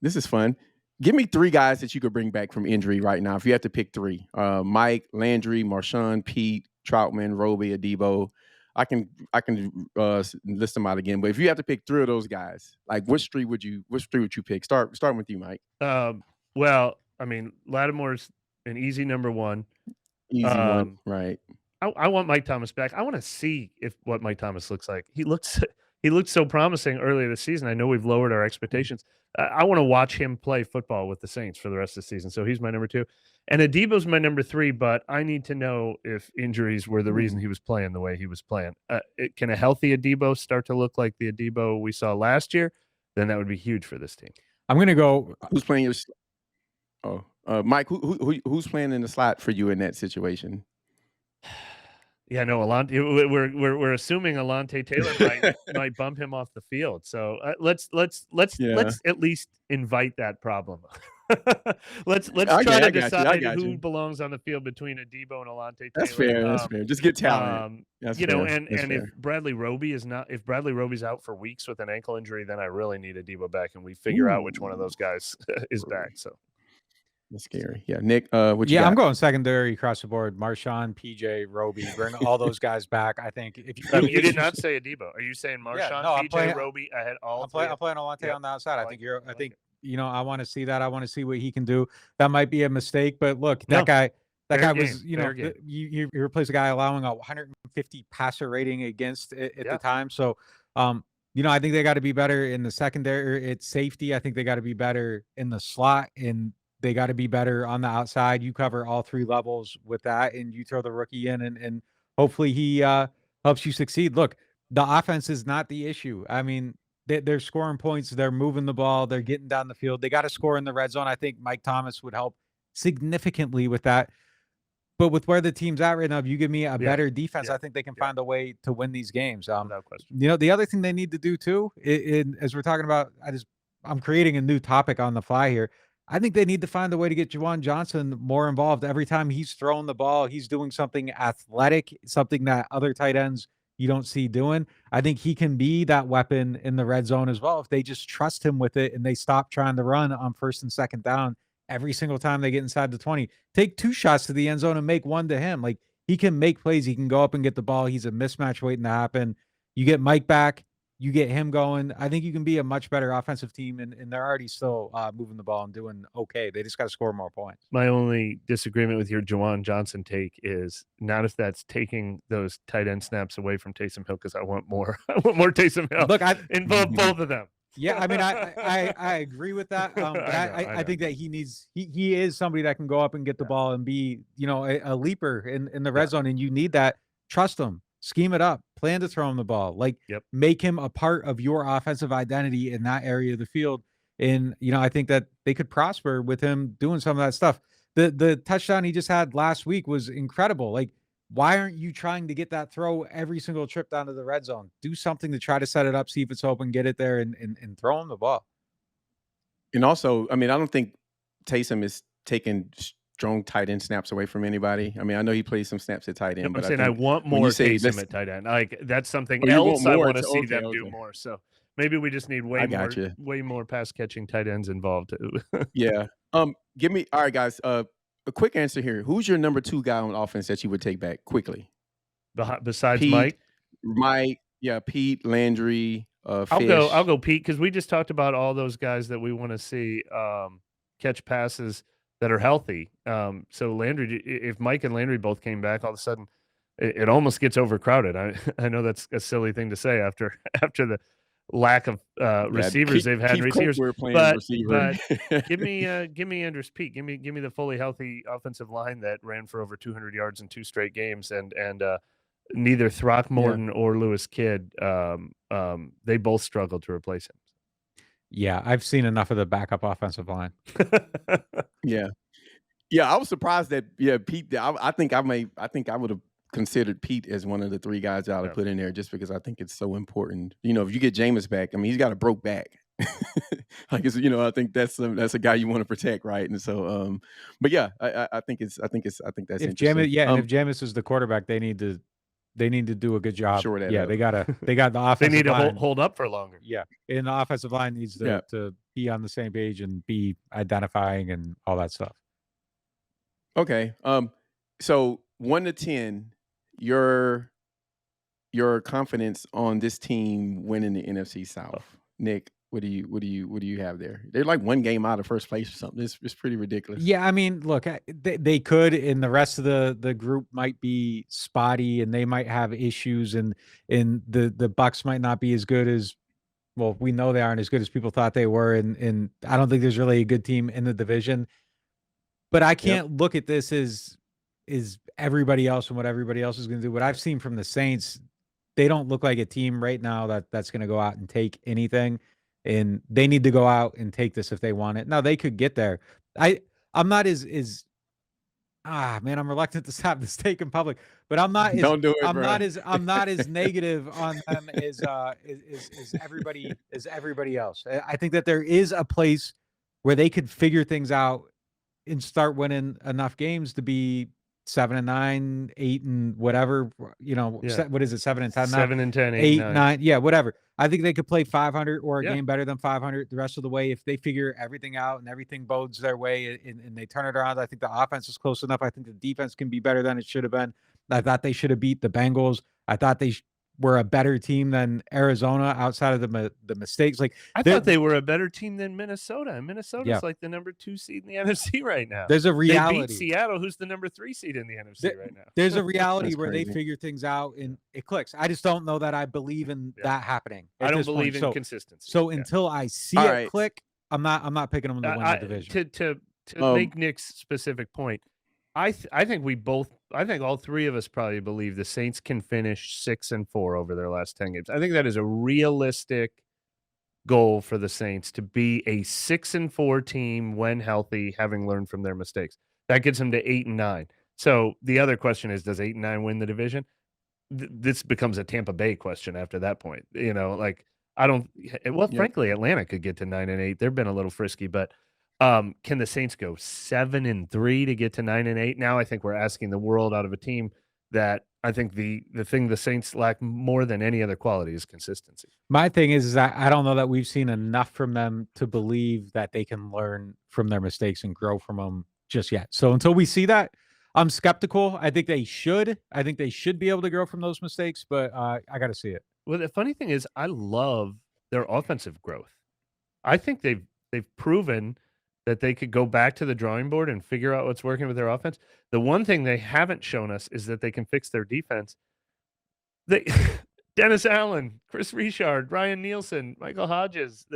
this is fun. Give me 3 guys that you could bring back from injury right now. If you have to pick 3, Mike, Landry, Marshawn, Pete, Troutman, Roby, Adebo. I can list them out again. But if you have to pick 3 of those guys, like which 3 would you pick? Starting with you, Mike. Well, Lattimore's an easy number 1. Easy one, right? I want Mike Thomas back. I want to see what Mike Thomas looks like. He looked so promising earlier this season. I know we've lowered our expectations. I want to watch him play football with the Saints for the rest of the season. So he's my number 2. And Adebo's my number 3, but I need to know if injuries were the reason he was playing the way he was playing. Can a healthy Adebo start to look like the Adebo we saw last year? Then that would be huge for this team. I'm going to go. Who's playing your Mike, who's playing in the slot for you in that situation? Yeah, no, Alontae. We're assuming Alontae Taylor might bump him off the field. So let's at least invite that problem. let's try to decide who belongs on the field between Adebo and Alontae Taylor. That's fair. That's fair. Just get talent. If Bradley Roby Roby's out for weeks with an ankle injury, then I really need Adebo back, and we figure out which one of those guys is back. So. That's scary. Yeah, Nick. What you got? I'm going secondary across the board. Marshawn, PJ, Roby, bring all those guys back. I think if you did not say Adebo. Are you saying Marshawn, PJ, Roby? I had all. I'm playing Alontae on the outside. I think I want to see that. I want to see what he can do. That might be a mistake, but look, that guy was you replace a guy allowing a 150 passer rating against at the time. So I think they got to be better in the secondary. It's safety. I think they got to be better in the slot and. They got to be better on the outside. You cover all 3 levels with that, and you throw the rookie in, and hopefully he helps you succeed. Look, the offense is not the issue. I mean, they're scoring points. They're moving the ball. They're getting down the field. They got to score in the red zone. I think Mike Thomas would help significantly with that. But with where the team's at right now, if you give me a better defense, I think they can find a way to win these games. No question. The other thing they need to do too, as we're talking about, I'm creating a new topic on the fly here. I think they need to find a way to get Juwan Johnson more involved. Every time he's throwing the ball, he's doing something athletic, something that other tight ends you don't see doing. I think he can be that weapon in the red zone as well if they just trust him with it and they stop trying to run on 1st and 2nd down every single time they get inside the 20. Take 2 shots to the end zone and make 1 to him. Like, he can make plays. He can go up and get the ball. He's a mismatch waiting to happen. You get Mike back. You get him going. I think you can be a much better offensive team, and they're already still moving the ball and doing okay. They just got to score more points. My only disagreement with your Juwan Johnson take is not if that's taking those tight end snaps away from Taysom Hill, because I want more. I want more Taysom Hill. Look, involve both of them. Yeah, I mean, I agree with that. I think that he is somebody that can go up and get the ball and be a leaper in the red zone, and you need that. Trust him. Scheme it up, plan to throw him the ball, make him a part of your offensive identity in that area of the field. And, I think that they could prosper with him doing some of that stuff. The touchdown he just had last week was incredible. Like, why aren't you trying to get that throw every single trip down to the red zone? Do something to try to set it up, see if it's open, get it there and throw him the ball. And also, I don't think Taysom is taking strong tight end snaps away from anybody. I know he plays some snaps at tight end. But I want more Taysom at tight end. Like, that's something else I want to see them do more. So maybe we just need way more pass catching tight ends involved. Yeah. Give me all right, guys. A quick answer here. Who's your number 2 guy on offense that you would take back quickly? Besides Pete, Mike? Mike, Pete, Landry, Fish. I'll go Pete, because we just talked about all those guys that we want to see catch passes that are healthy. So Landry, if Mike and Landry both came back, all of a sudden it almost gets overcrowded. I know that's a silly thing to say after the lack of receivers they've had in recent years. We're playing But receiver. give me Andrews Pete. Give me the fully healthy offensive line that ran for over 200 yards in 2 straight games, and neither Throckmorton or Lewis Kidd, they both struggled to replace him. Yeah, I've seen enough of the backup offensive line. Yeah, I was surprised that Pete. I think I would have considered Pete as one of the 3 guys I would put in there, just because I think it's so important. If you get Jameis back, I mean, he's got a broke back. I think that's a guy you want to protect, right? And so, but yeah, I think that's If interesting. Jameis, if Jameis is the quarterback, they need to do a good job. Shore that Yeah, up. they got the offensive They need to line. hold up for longer. Yeah, and the offensive line needs to be on the same page and be identifying and all that stuff. Okay. So 1 to 10, your confidence on this team winning the NFC South. Nick, what do you have there? They're like 1 game out of first place or something. It's pretty ridiculous. Yeah, I mean, look, they could, and the rest of the group might be spotty, and they might have issues, and the Bucks might not be as good as, well, we know they aren't as good as people thought they were, and I don't think there's really a good team in the division. But I can't look at this as everybody else and what everybody else is going to do. What I've seen from the Saints, they don't look like a team right now that's going to go out and take anything, and they need to go out and take this if they want it. Now, they could get there. I'm not I'm reluctant to stop this take in public, but I'm not as Don't do it, I'm bro. not as negative on them as everybody else. I think that there is a place where they could figure things out and start winning enough games to be 7-9, 8 and whatever, what is it, 7-10 now? 7-10, 8-9, yeah, whatever. I think they could play 500 or a game better than 500 the rest of the way if they figure everything out and everything bodes their way and they turn it around. I think the offense is close enough. I think the defense can be better than it should have been. I thought they should have beat the Bengals. I thought they were a better team than Arizona outside of the mistakes. Like, I thought they were a better team than Minnesota. And Minnesota's like the number 2 seed in the NFC right now. There's a reality. They beat Seattle, who's the number 3 seed in the NFC right now. There's a reality where they figure things out and it clicks. I just don't know that I believe in that happening. I don't believe in consistency. So until I see it click, I'm not picking them to win the division. To make Nick's specific point, I think all 3 of us probably believe the Saints can finish 6-4 over their last 10 games. I think that is a realistic goal for the Saints, to be a 6-4 team when healthy, having learned from their mistakes. That gets them to 8-9. So the other question is, does 8-9 win the division? This becomes a Tampa Bay question after that point. Frankly, Atlanta could get to 9-8. They've been a little frisky, but can the Saints go 7-3 to get to 9-8? Now I think we're asking the world out of a team that I think the thing the Saints lack more than any other quality is consistency. My thing is I don't know that we've seen enough from them to believe that they can learn from their mistakes and grow from them just yet. So until we see that, I'm skeptical. I think they should. I think they should be able to grow from those mistakes, but I got to see it. Well, the funny thing is, I love their offensive growth. I think they've proven that they could go back to the drawing board and figure out what's working with their offense. The one thing they haven't shown us is that they can fix their defense. Dennis Allen, Chris Richard, Ryan Nielsen, Michael Hodges.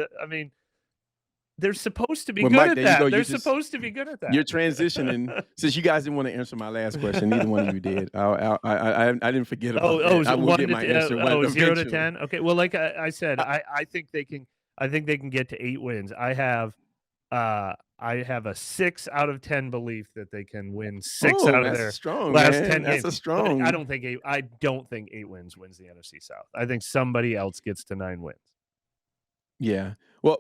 They're supposed to be good at that. They're supposed to be good at that. You're transitioning. Since you guys didn't want to answer my last question, neither one of you did. I didn't forget about that. I will get my answer. 0 to 10. Okay. Well, like I said, I think they can. I think they can get to 8 wins. I have a 6 out of 10 belief that they can win 6 out of their last 10 games. That's a strong. I don't think 8 wins the NFC South. I think somebody else gets to 9 wins. Yeah. Well,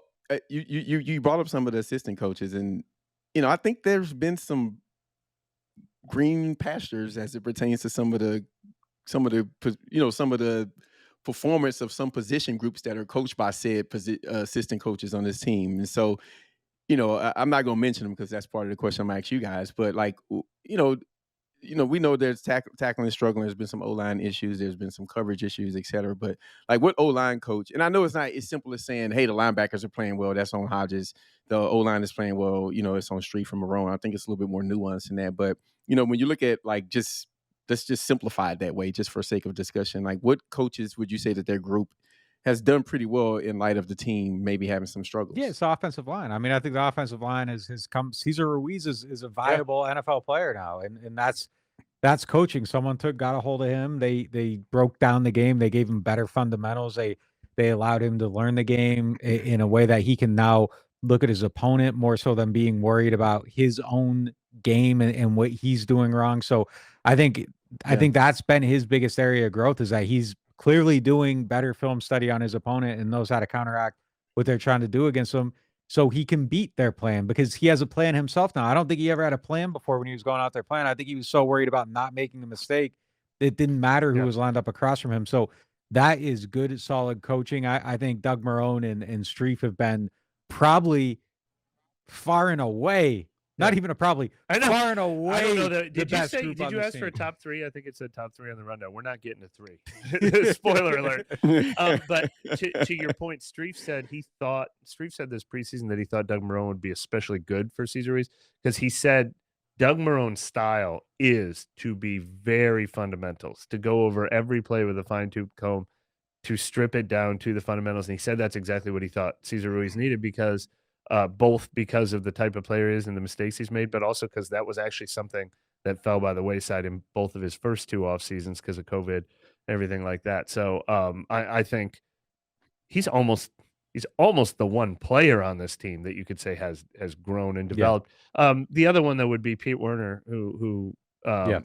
you brought up some of the assistant coaches, and I think there's been some green pastures as it pertains to some of the performance of some position groups that are coached by said assistant coaches on this team. And so, I'm not going to mention them because that's part of the question I'm going to ask you guys. But we know there's tackling struggling. There's been some O-line issues. There's been some coverage issues, et cetera. But like, what O-line coach? And I know it's not as simple as saying, "Hey, the linebackers are playing well. That's on Hodges. The O-line is playing well. It's on Street from Marone." I think it's a little bit more nuanced than that. But when you look at like let's just simplify it that way, just for sake of discussion. Like, what coaches would you say that their group has done pretty well in light of the team maybe having some struggles? Yeah, it's the offensive line. I mean, I think the offensive line has come. Cesar Ruiz is a viable NFL player now, and that's coaching. Someone got a hold of him. They broke down the game. They gave him better fundamentals. They allowed him to learn the game in a way that he can now look at his opponent more so than being worried about his own game and what he's doing wrong. So I think that's been his biggest area of growth, is that he's clearly doing better film study on his opponent and knows how to counteract what they're trying to do against him, so he can beat their plan, because he has a plan himself now. I don't think he ever had a plan before when he was going out there playing. I think he was so worried about not making a mistake, it didn't matter who was lined up across from him. So that is good, solid coaching. I think Doug Marrone and Streif have been probably far and away, not even probably, far and away. I don't know that. Did you ask for a top three? I think it said top three on the rundown. We're not getting a three. Spoiler alert. But to your point, Streif said this preseason that he thought Doug Marrone would be especially good for Cesar Ruiz, because he said Doug Marrone's style is to be very fundamentals, to go over every play with a fine-tooth comb, to strip it down to the fundamentals. And he said that's exactly what he thought Cesar Ruiz needed, because both because of the type of player he is and the mistakes he's made, but also because that was actually something that fell by the wayside in both of his first two off seasons because of COVID and everything like that. So I think he's almost the one player on this team that you could say has grown and developed. The other one that would be Pete Werner, who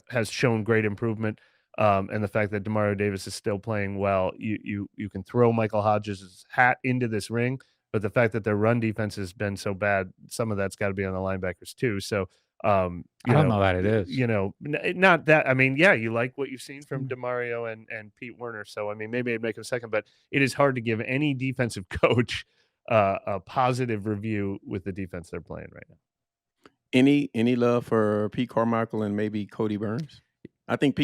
has shown great improvement. And the fact that Demario Davis is still playing well, you can throw Michael Hodges' hat into this ring, but the fact that their run defense has been so bad, some of that's got to be on the linebackers too. So I don't know that it is. Not that. I mean, yeah, you like what you've seen from Demario and Pete Werner. So I mean, maybe I'd make him second, but it is hard to give any defensive coach a positive review with the defense they're playing right now. Any love for Pete Carmichael and maybe Cody Burns? I think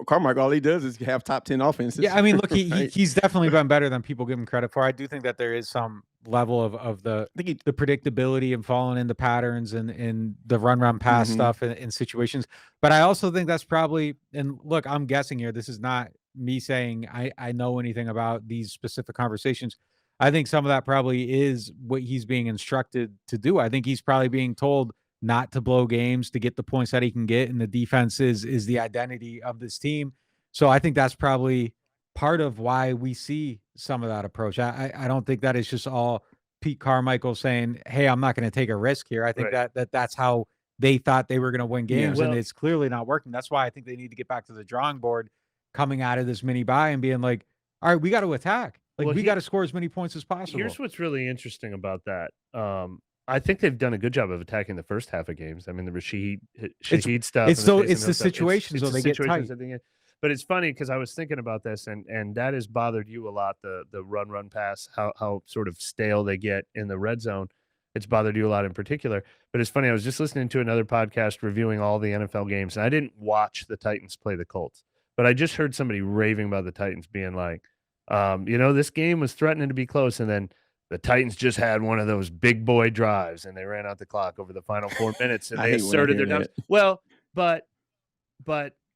Carmichael, all he does is have top 10 offenses. Yeah, I mean, look, he's definitely been better than people give him credit for. I do think that there is some level of the predictability and falling into patterns and the run pass stuff in situations. But I also think that's probably, and look, I'm guessing here, this is not me saying I know anything about these specific conversations. I think some of that probably is what he's being instructed to do. I think he's probably being told not to blow games, to get the points that he can get, and the defense is the identity of this team. So I think that's probably part of why we see some of that approach. I don't think that it's just all Pete Carmichael saying, "Hey, I'm not going to take a risk here." I think that's how they thought they were going to win games, and it's clearly not working. That's why I think they need to get back to the drawing board coming out of this mini bye and being like, "All right, we got to attack. We got to score as many points as possible." Here's what's really interesting about that. I think they've done a good job of attacking the first half of games. I mean, the Rashid stuff. It's the situations where they get tight. But it's funny because I was thinking about this, and that has bothered you a lot. The run pass, how sort of stale they get in the red zone. It's bothered you a lot in particular. But it's funny. I was just listening to another podcast reviewing all the NFL games, and I didn't watch the Titans play the Colts, but I just heard somebody raving about the Titans, being like, this game was threatening to be close, and then the Titans just had one of those big boy drives, and they ran out the clock over the final 4 minutes, and they asserted their dominance. Well, but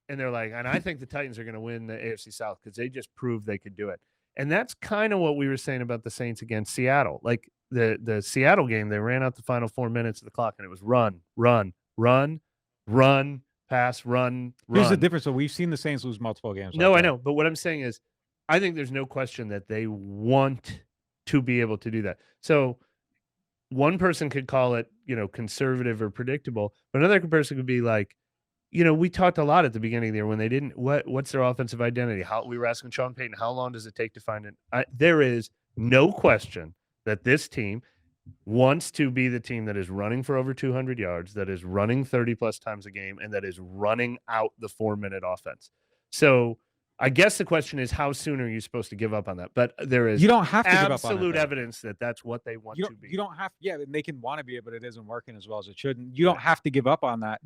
and they're like, and I think the Titans are going to win the AFC South because they just proved they could do it. And that's kind of what we were saying about the Saints against Seattle. Like the Seattle game, they ran out the final 4 minutes of the clock, and it was run, pass, run. Here's the difference. So we've seen the Saints lose multiple games. No, I know. But what I'm saying is, I think there's no question that they want to be able to do that. So one person could call it, conservative or predictable, but another person could be like, we talked a lot at the beginning of the year when they didn't, what's their offensive identity? We were asking Sean Payton, how long does it take to find it? There is no question that this team wants to be the team that is running for over 200 yards, that is running 30 plus times a game, and that is running out the 4-minute offense. So I guess the question is, how soon are you supposed to give up on that? But there is you don't have to give up on absolute evidence that that's what they want to be. You don't have, and they can want to be it, but it isn't working as well as it should. And you don't have to give up on that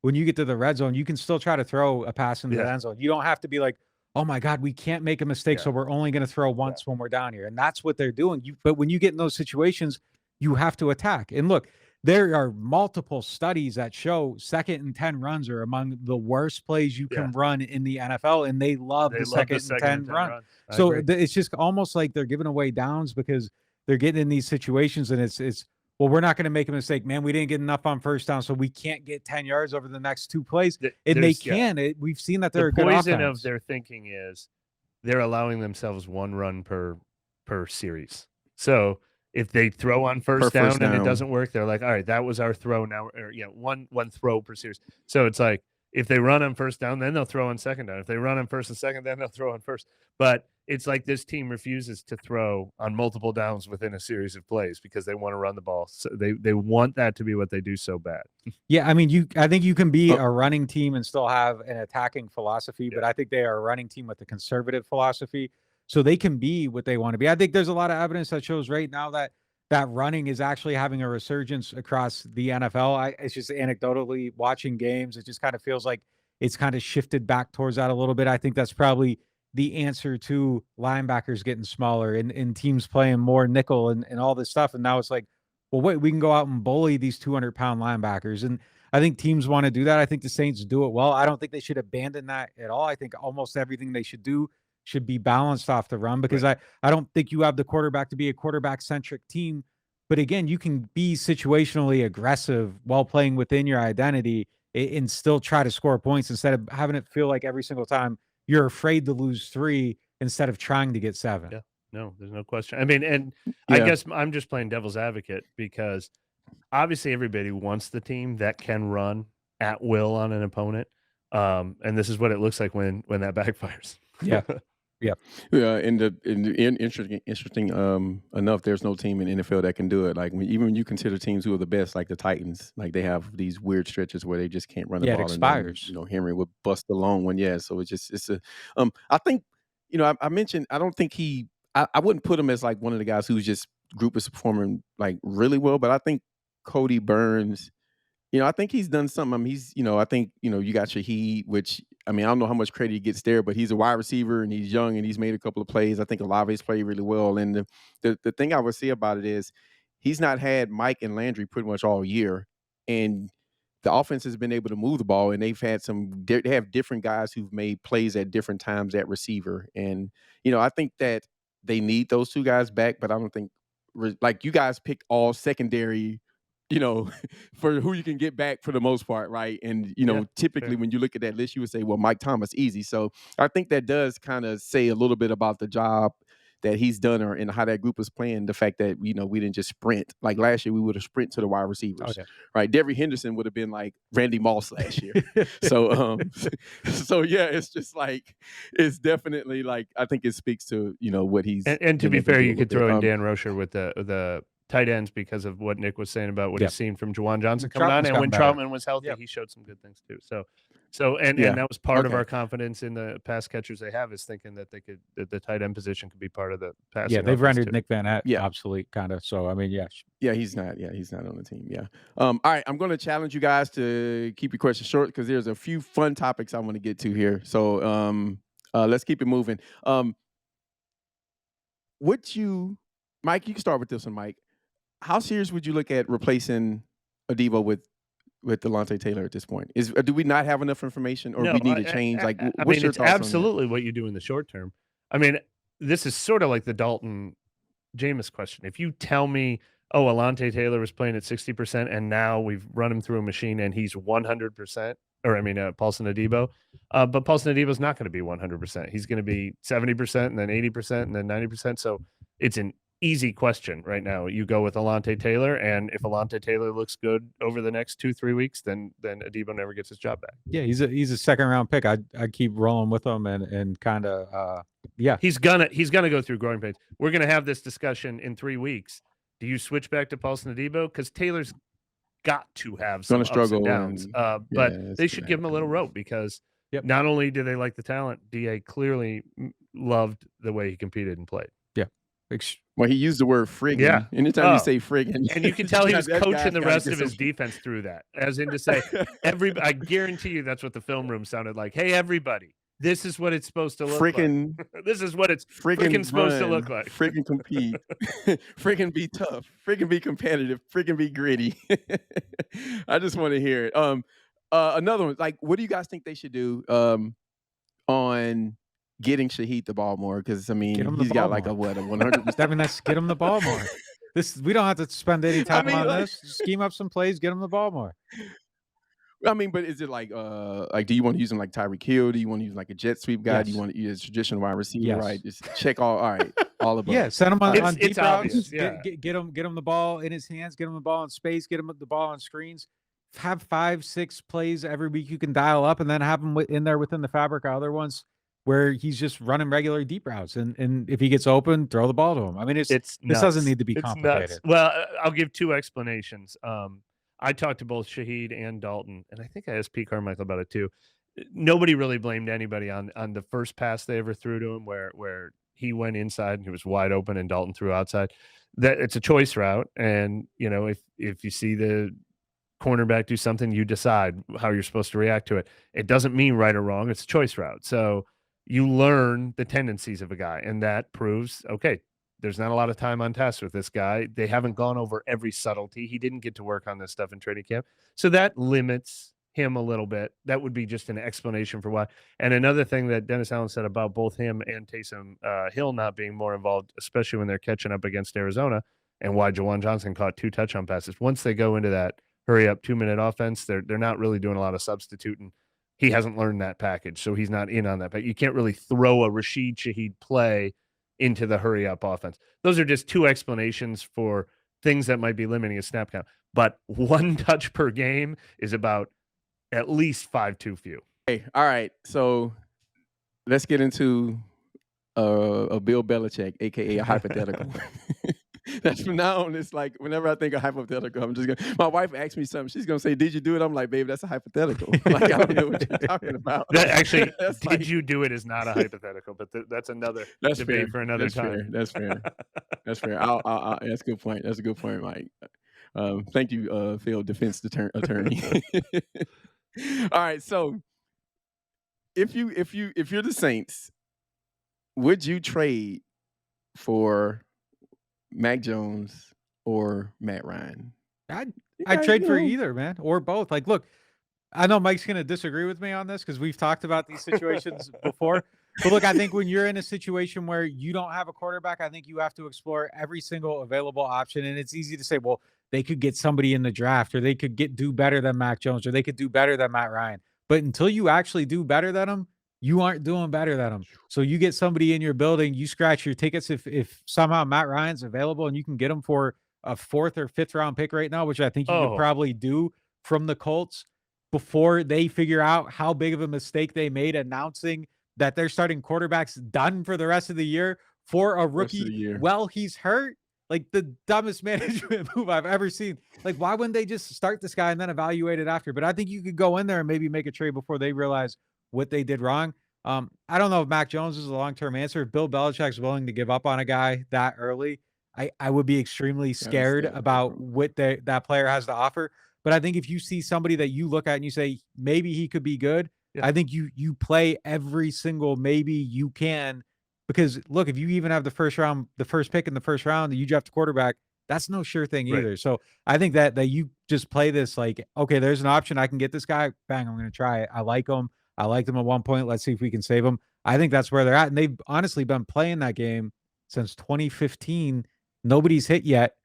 when you get to the red zone, you can still try to throw a pass into the end zone. You don't have to be like, oh my God, we can't make a mistake, so we're only going to throw once when we're down here. And that's what they're doing. But when you get in those situations, you have to attack. And look, there are multiple studies that show 2nd and 10 runs are among the worst plays you can run in the NFL, and they love the second and 10 run. So it's just almost like they're giving away downs because they're getting in these situations, and it's well, we're not going to make a mistake, man. We didn't get enough on first down, so we can't get 10 yards over the next 2 plays. And they can. We've seen that they're a good offense. The poison of their thinking is they're allowing themselves 1 run per series. So if they throw on first down and it doesn't work, they're like, all right, that was our throw now. Or, one throw per series. So it's like if they run on first down, then they'll throw on second down. If they run on first and second, then they'll throw on first. But it's like this team refuses to throw on multiple downs within a series of plays because they want to run the ball. So they want that to be what they do so bad. Yeah, I mean, I think you can be a running team and still have an attacking philosophy, but I think they are a running team with a conservative philosophy. So they can be what they want to be. I think there's a lot of evidence that shows right now that running is actually having a resurgence across the NFL. It's just anecdotally watching games. It just kind of feels like it's kind of shifted back towards that a little bit. I think that's probably the answer to linebackers getting smaller and teams playing more nickel and all this stuff. And now it's like, well, wait, we can go out and bully these 200-pound linebackers. And I think teams want to do that. I think the Saints do it well. I don't think they should abandon that at all. I think almost everything they should do should be balanced off the run because I don't think you have the quarterback to be a quarterback-centric team. But again, you can be situationally aggressive while playing within your identity and still try to score points instead of having it feel like every single time you're afraid to lose 3 instead of trying to get 7. Yeah, no, there's no question. I mean, and I guess I'm just playing devil's advocate because obviously everybody wants the team that can run at will on an opponent. And this is what it looks like when that backfires. Yeah. Yeah. And interesting enough, there's no team in NFL that can do it. Like even when you consider teams who are the best, like the Titans, like they have these weird stretches where they just can't run the ball. It expires. And then, Henry would bust the long one. Yeah. So it's a I think, I mentioned I don't think I wouldn't put him as like one of the guys who's just group is performing like really well, but I think Cody Burns, I think he's done something. I mean, I think, you got Shaheed, which, I mean, I don't know how much credit he gets there, but he's a wide receiver and he's young and he's made a couple of plays. I think Olave's played really well. And the thing I would say about it is he's not had Mike and Landry pretty much all year. And the offense has been able to move the ball and they've had they have different guys who've made plays at different times at receiver. And, I think that they need those 2 guys back, but I don't think, like you guys picked all secondary for who you can get back for the most part, right? And, typically when you look at that list, you would say, well, Mike Thomas, easy. So I think that does kind of say a little bit about the job that he's done and how that group is playing. The fact that, we didn't just sprint. Like last year, we would have sprint to the wide receivers, right? Devery Henderson would have been like Randy Moss last year. So, yeah, it's just like, it's definitely like, I think it speaks to, what he's. And to be fair, you could throw in Dan Rocher with the tight ends because of what Nick was saying about what he's seen from Juwan Johnson coming on. And when Troutman was healthy, he showed some good things too. And that was part of our confidence in the pass catchers they have is thinking that the tight end position could be part of the passing. Yeah, they've rendered Nick Van Etten obsolete kind of. So, I mean, Yeah, he's not on the team. Yeah. All right, I'm going to challenge you guys to keep your questions short because there's a few fun topics I want to get to here. So, let's keep it moving. Mike, you can start with this one, Mike. How serious would you look at replacing Adebo with Delonte Taylor at this point? Do we not have enough information, or we need to change? Like, what's your it's thoughts absolutely on that? what you do in the short term. I mean, this is sort of like the Dalton Jameis question. If you tell me, Alontae Taylor was playing at 60%, and now we've run him through a machine, and he's 100%. Paulson Adebo, but Paulson Adebo is not going to be 100%. He's going to be 70%, and then 80%, and then 90%. So it's an easy question right now. You go with Alontae Taylor, and if Alontae Taylor looks good over the next 2-3 weeks, then Adebo never gets his job back. Yeah, he's a second-round pick. I'd keep rolling with him and kind of he's gonna go through growing pains. We're gonna have this discussion in 3 weeks. Do you switch back to Paulson Adebo? Because Taylor's got to have some ups and downs, but they should give him a little rope because not only do they like the talent, DA clearly loved the way he competed and played. Yeah. Well, he used the word friggin'. Yeah. Anytime you Oh. say friggin'. And you can tell he was that coaching guy's the gotta rest get of his some- defense through that, as in to say, I guarantee you that's what the film room sounded like. Hey, everybody, this is what it's supposed to look Freaking, like. This is what it's freaking freaking supposed to run, look like. freaking compete, freaking be tough, freaking be competitive, freaking be gritty. I just want to hear it. Another one, like, what do you guys think they should do on getting Shaheed the ball more? Because I mean, he's got like a 100%. I mean, let's get him the ball more. We don't have to spend any time on like, this. Scheme up some plays, get him the ball more. I mean, but is it like do you want to use him like Tyreek Hill? Do you want to use like a jet sweep guy? Do you want to use a traditional wide receiver? Right, just check all right, all above. Yeah, send him on It's deep routes. obvious, yeah. Get him the ball in his hands. Get him the ball in space. Get him the ball on screens. Have 5-6 plays every week you can dial up, and then have him in there within the fabric of other ones where he's just running regular deep routes. And if he gets open, throw the ball to him. I mean, this doesn't need to be complicated. Nuts. Well, I'll give two explanations. I talked to both Shaheed and Dalton, and I think I asked Pete Carmichael about it too. Nobody really blamed anybody on the first pass they ever threw to him where he went inside and he was wide open and Dalton threw outside. That it's a choice route, and you know, if you see the cornerback do something, you decide how you're supposed to react to it. It doesn't mean right or wrong. It's a choice route. So you learn the tendencies of a guy, and that proves, okay, there's not a lot of time on task with this guy. They haven't gone over every subtlety. He didn't get to work on this stuff in training camp. So that limits him a little bit. That would be just an explanation for why. And another thing that Dennis Allen said about both him and Taysom Hill not being more involved, especially when they're catching up against Arizona, and why Jawan Johnson caught 2 touchdown passes. Once they go into that hurry up 2-minute offense, they're not really doing a lot of substituting. He hasn't learned that package, so he's not in on that. But you can't really throw a Rashid Shaheed play into the hurry up offense. Those are just two explanations for things that might be limiting a snap count. But 1 touch per game is about at least 5 too few. Hey, all right. So let's get into a Bill Belichick, aka a hypothetical. That's from now on. It's like whenever I think of hypothetical, I'm just gonna. My wife asks me something. She's gonna say, "Did you do it?" I'm like, "Babe, that's a hypothetical." Like I don't know what you're talking about. That actually, That's did like- you do it is not a hypothetical, but that's another That's debate fair. for another That's time. Fair. That's fair. That's fair. That's a good point. That's a good point, Mike. Thank you, Phil, defense attorney. All right. So, if you're the Saints, would you trade for Mac Jones or Matt Ryan? I'd trade for either, man, or both. Like, look, I know Mike's going to disagree with me on this because we've talked about these situations before. But look, I think when you're in a situation where you don't have a quarterback, I think you have to explore every single available option. And it's easy to say, well, they could get somebody in the draft, or they could do better than Mac Jones, or they could do better than Matt Ryan. But until you actually do better than them, you aren't doing better than them. So you get somebody in your building, you scratch your tickets if somehow Matt Ryan's available and you can get him for a 4th or 5th round pick right now, which I think you could probably do from the Colts before they figure out how big of a mistake they made announcing that they're starting quarterbacks done for the rest of the year for a rookie. Well, he's hurt. Like the dumbest management move I've ever seen. Like, why wouldn't they just start this guy and then evaluate it after? But I think you could go in there and maybe make a trade before they realize what they did wrong. I don't know if Mac Jones is a long-term answer. If Bill Belichick's willing to give up on a guy that early, I would be extremely scared about what that player has to offer. But I think if you see somebody that you look at and you say, maybe he could be good, I think you play every single maybe you can. Because look, if you even have the first pick in the first round, you draft a quarterback, that's no sure thing either. So I think that you just play this like, okay, there's an option. I can get this guy. Bang, I'm going to try it. I like him. I liked him at one point. Let's see if we can save him. I think that's where they're at. And they've honestly been playing that game since 2015. Nobody's hit yet.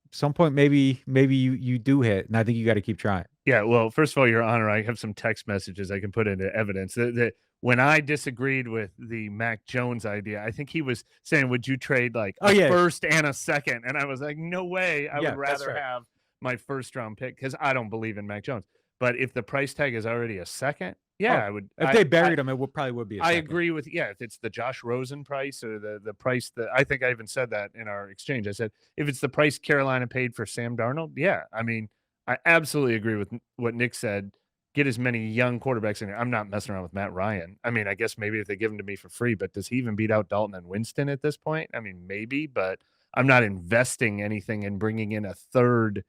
At some point, maybe you do hit. And I think you got to keep trying. Yeah. Well, first of all, Your Honor, I have some text messages I can put into evidence that when I disagreed with the Mac Jones idea, I think he was saying, would you trade like a first and a second? And I was like, no way. I would rather have my first round pick because I don't believe in Mac Jones. But if the price tag is already a second, I would. If they buried him, it probably would be a second. I agree with, if it's the Josh Rosen price or the price that I think I even said that in our exchange. I said, if it's the price Carolina paid for Sam Darnold, I mean, I absolutely agree with what Nick said. get as many young quarterbacks in there. I'm not messing around with Matt Ryan. I mean, I guess maybe if they give him to me for free, but does he even beat out Dalton and Winston at this point? I mean, maybe, but I'm not investing anything in bringing in a third,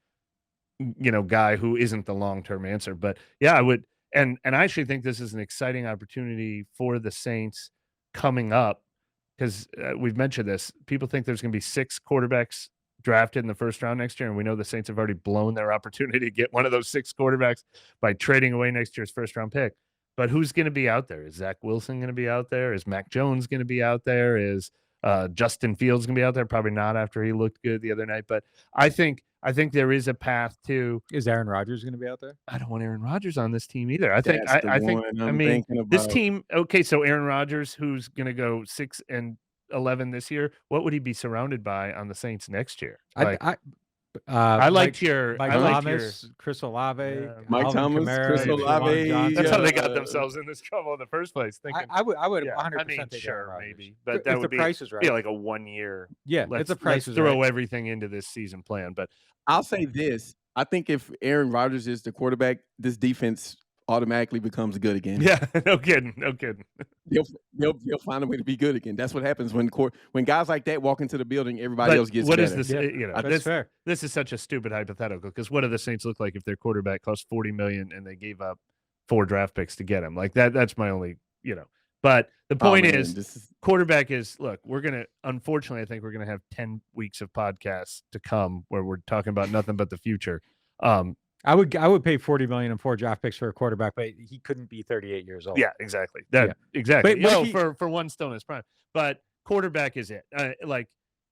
guy who isn't the long-term answer. But yeah, I would, and I actually think this is an exciting opportunity for the Saints coming up because we've mentioned this. People think there's going to be 6 quarterbacks drafted in the first round next year, and we know the Saints have already blown their opportunity to get one of those 6 quarterbacks by trading away next year's first round pick. But who's going to be out there? Is Zach Wilson going to be out there? Is Mac Jones going to be out there? Is Justin Fields going to be out there? Probably not after he looked good the other night. But I think there is a path to. Is Aaron Rodgers going to be out there? I don't want Aaron Rodgers on this team either. I think thinking this team. Okay, so Aaron Rodgers, who's going to go 6-11 this year, what would he be surrounded by on the Saints next year? I liked your Mike Thomas, Chris Olave, Mike Thomas, Kamara, Chris Olave. That's how they got themselves in this trouble in the first place. Thinking, I would 100% I mean, take sure, Aaron Rodgers. maybe, but that if would the price is right. be like a 1 year. Yeah, if the price is throw right. everything into this season plan. But I'll say this: I think if Aaron Rodgers is the quarterback, this defense automatically becomes good again. Yeah, no kidding. They'll find a way to be good again. That's what happens when guys like that walk into the building. Everybody else gets what better. Is this? Yeah, that's fair. This is such a stupid hypothetical because what do the Saints look like if their quarterback costs $40 million and they gave up 4 draft picks to get him? Like that. That's my only. But the point is, quarterback is. Look, unfortunately, I think we're gonna have 10 weeks of podcasts to come where we're talking about nothing but the future. I would pay $40 million and 4 draft picks for a quarterback, but he couldn't be 38 years old. Yeah, exactly. Exactly. But for one stone is prime. But quarterback is it. Like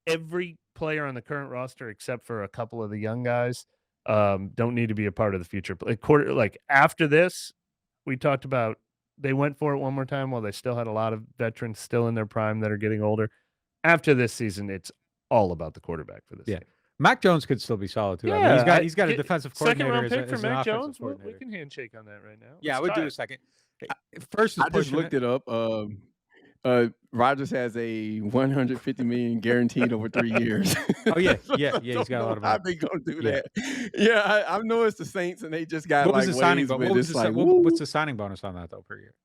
every player on the current roster, except for a couple of the young guys, don't need to be a part of the future. Like after this, we talked about they went for it one more time while they still had a lot of veterans still in their prime that are getting older. After this season, it's all about the quarterback for this team. Mac Jones could still be solid too. Yeah, I mean, he's got a defensive coordinator. Second round pick for as Mac Jones. We can handshake on that right now. Yeah, I would do a second. First, I just looked it up. Rodgers has a $150 million guaranteed over 3 years. Oh yeah. He's got a lot of money. How they gonna do that? Yeah, I know it's the Saints, and they just got what was like the signing bonus? What's the signing bonus on that though per year?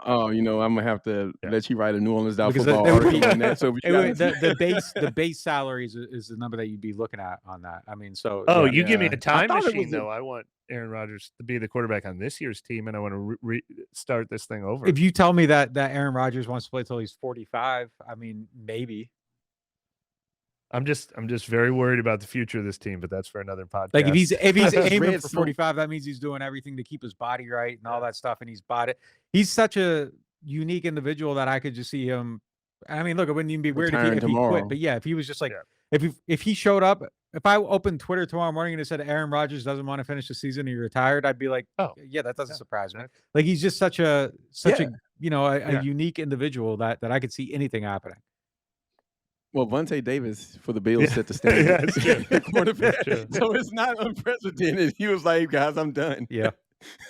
Oh, I'm gonna have to let you write a NewOrleans.Football article on that. So the base salary is the number that you'd be looking at on that. I mean, so you give me a time machine though. I want Aaron Rodgers to be the quarterback on this year's team, and I want to start this thing over. If you tell me that Aaron Rodgers wants to play till he's 45, I mean, maybe. I'm just very worried about the future of this team, but that's for another podcast. Like if he's aiming for 45, that means he's doing everything to keep his body right and all that stuff, and he's such a unique individual that I could just see him. I mean, look, it wouldn't even be weird if he quit. But yeah, if he was just like, if he showed up, if I opened Twitter tomorrow morning and it said Aaron Rodgers doesn't want to finish the season and he retired, I'd be like, oh yeah, that doesn't surprise me. Like he's just such a unique individual that I could see anything happening. Well, Vontae Davis for the Bills set the standard. So it's not unprecedented. He was like, guys, I'm done. Yeah.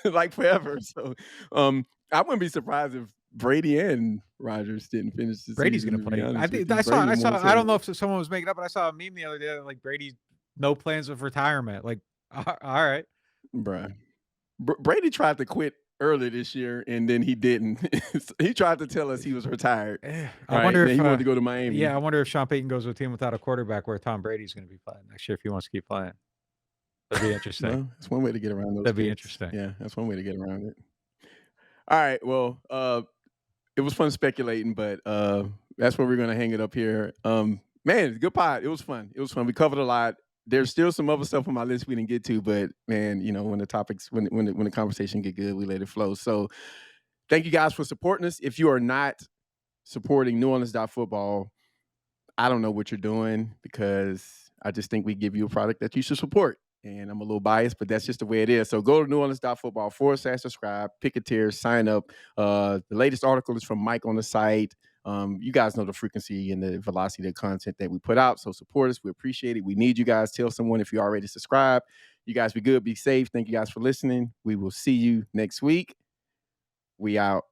Like forever. So I wouldn't be surprised if Brady and Rodgers didn't finish the Brady's season. Brady's going to play. I saw. I don't know if someone was making up, but I saw a meme the other day that like Brady, no plans of retirement. Like, all right. Bruh. Brady tried to quit early this year, and then he didn't. He tried to tell us he was retired. I wonder if he wanted to go to Miami. Yeah, I wonder if Sean Payton goes to a team without a quarterback where Tom Brady's going to be playing next year if he wants to keep playing. That'd be interesting. Well, that's one way to get around those. That'd be interesting. Yeah, that's one way to get around it. All right. Well, it was fun speculating, but that's where we're going to hang it up here. Man, good pod. It was fun. We covered a lot. There's still some other stuff on my list we didn't get to, but man, when the topics, when the conversation get good, we let it flow. So thank you guys for supporting us. If you are not supporting NewOrleans.Football, I don't know what you're doing, because I just think we give you a product that you should support. And I'm a little biased, but that's just the way it is. So go to NewOrleans.Football /subscribe, pick a tier, sign up. The latest article is from Mike on the site. You guys know the frequency and the velocity of the content that we put out. So support us. We appreciate it. We need you guys. Tell someone if you already subscribed. You guys be good. Be safe. Thank you guys for listening. We will see you next week. We out.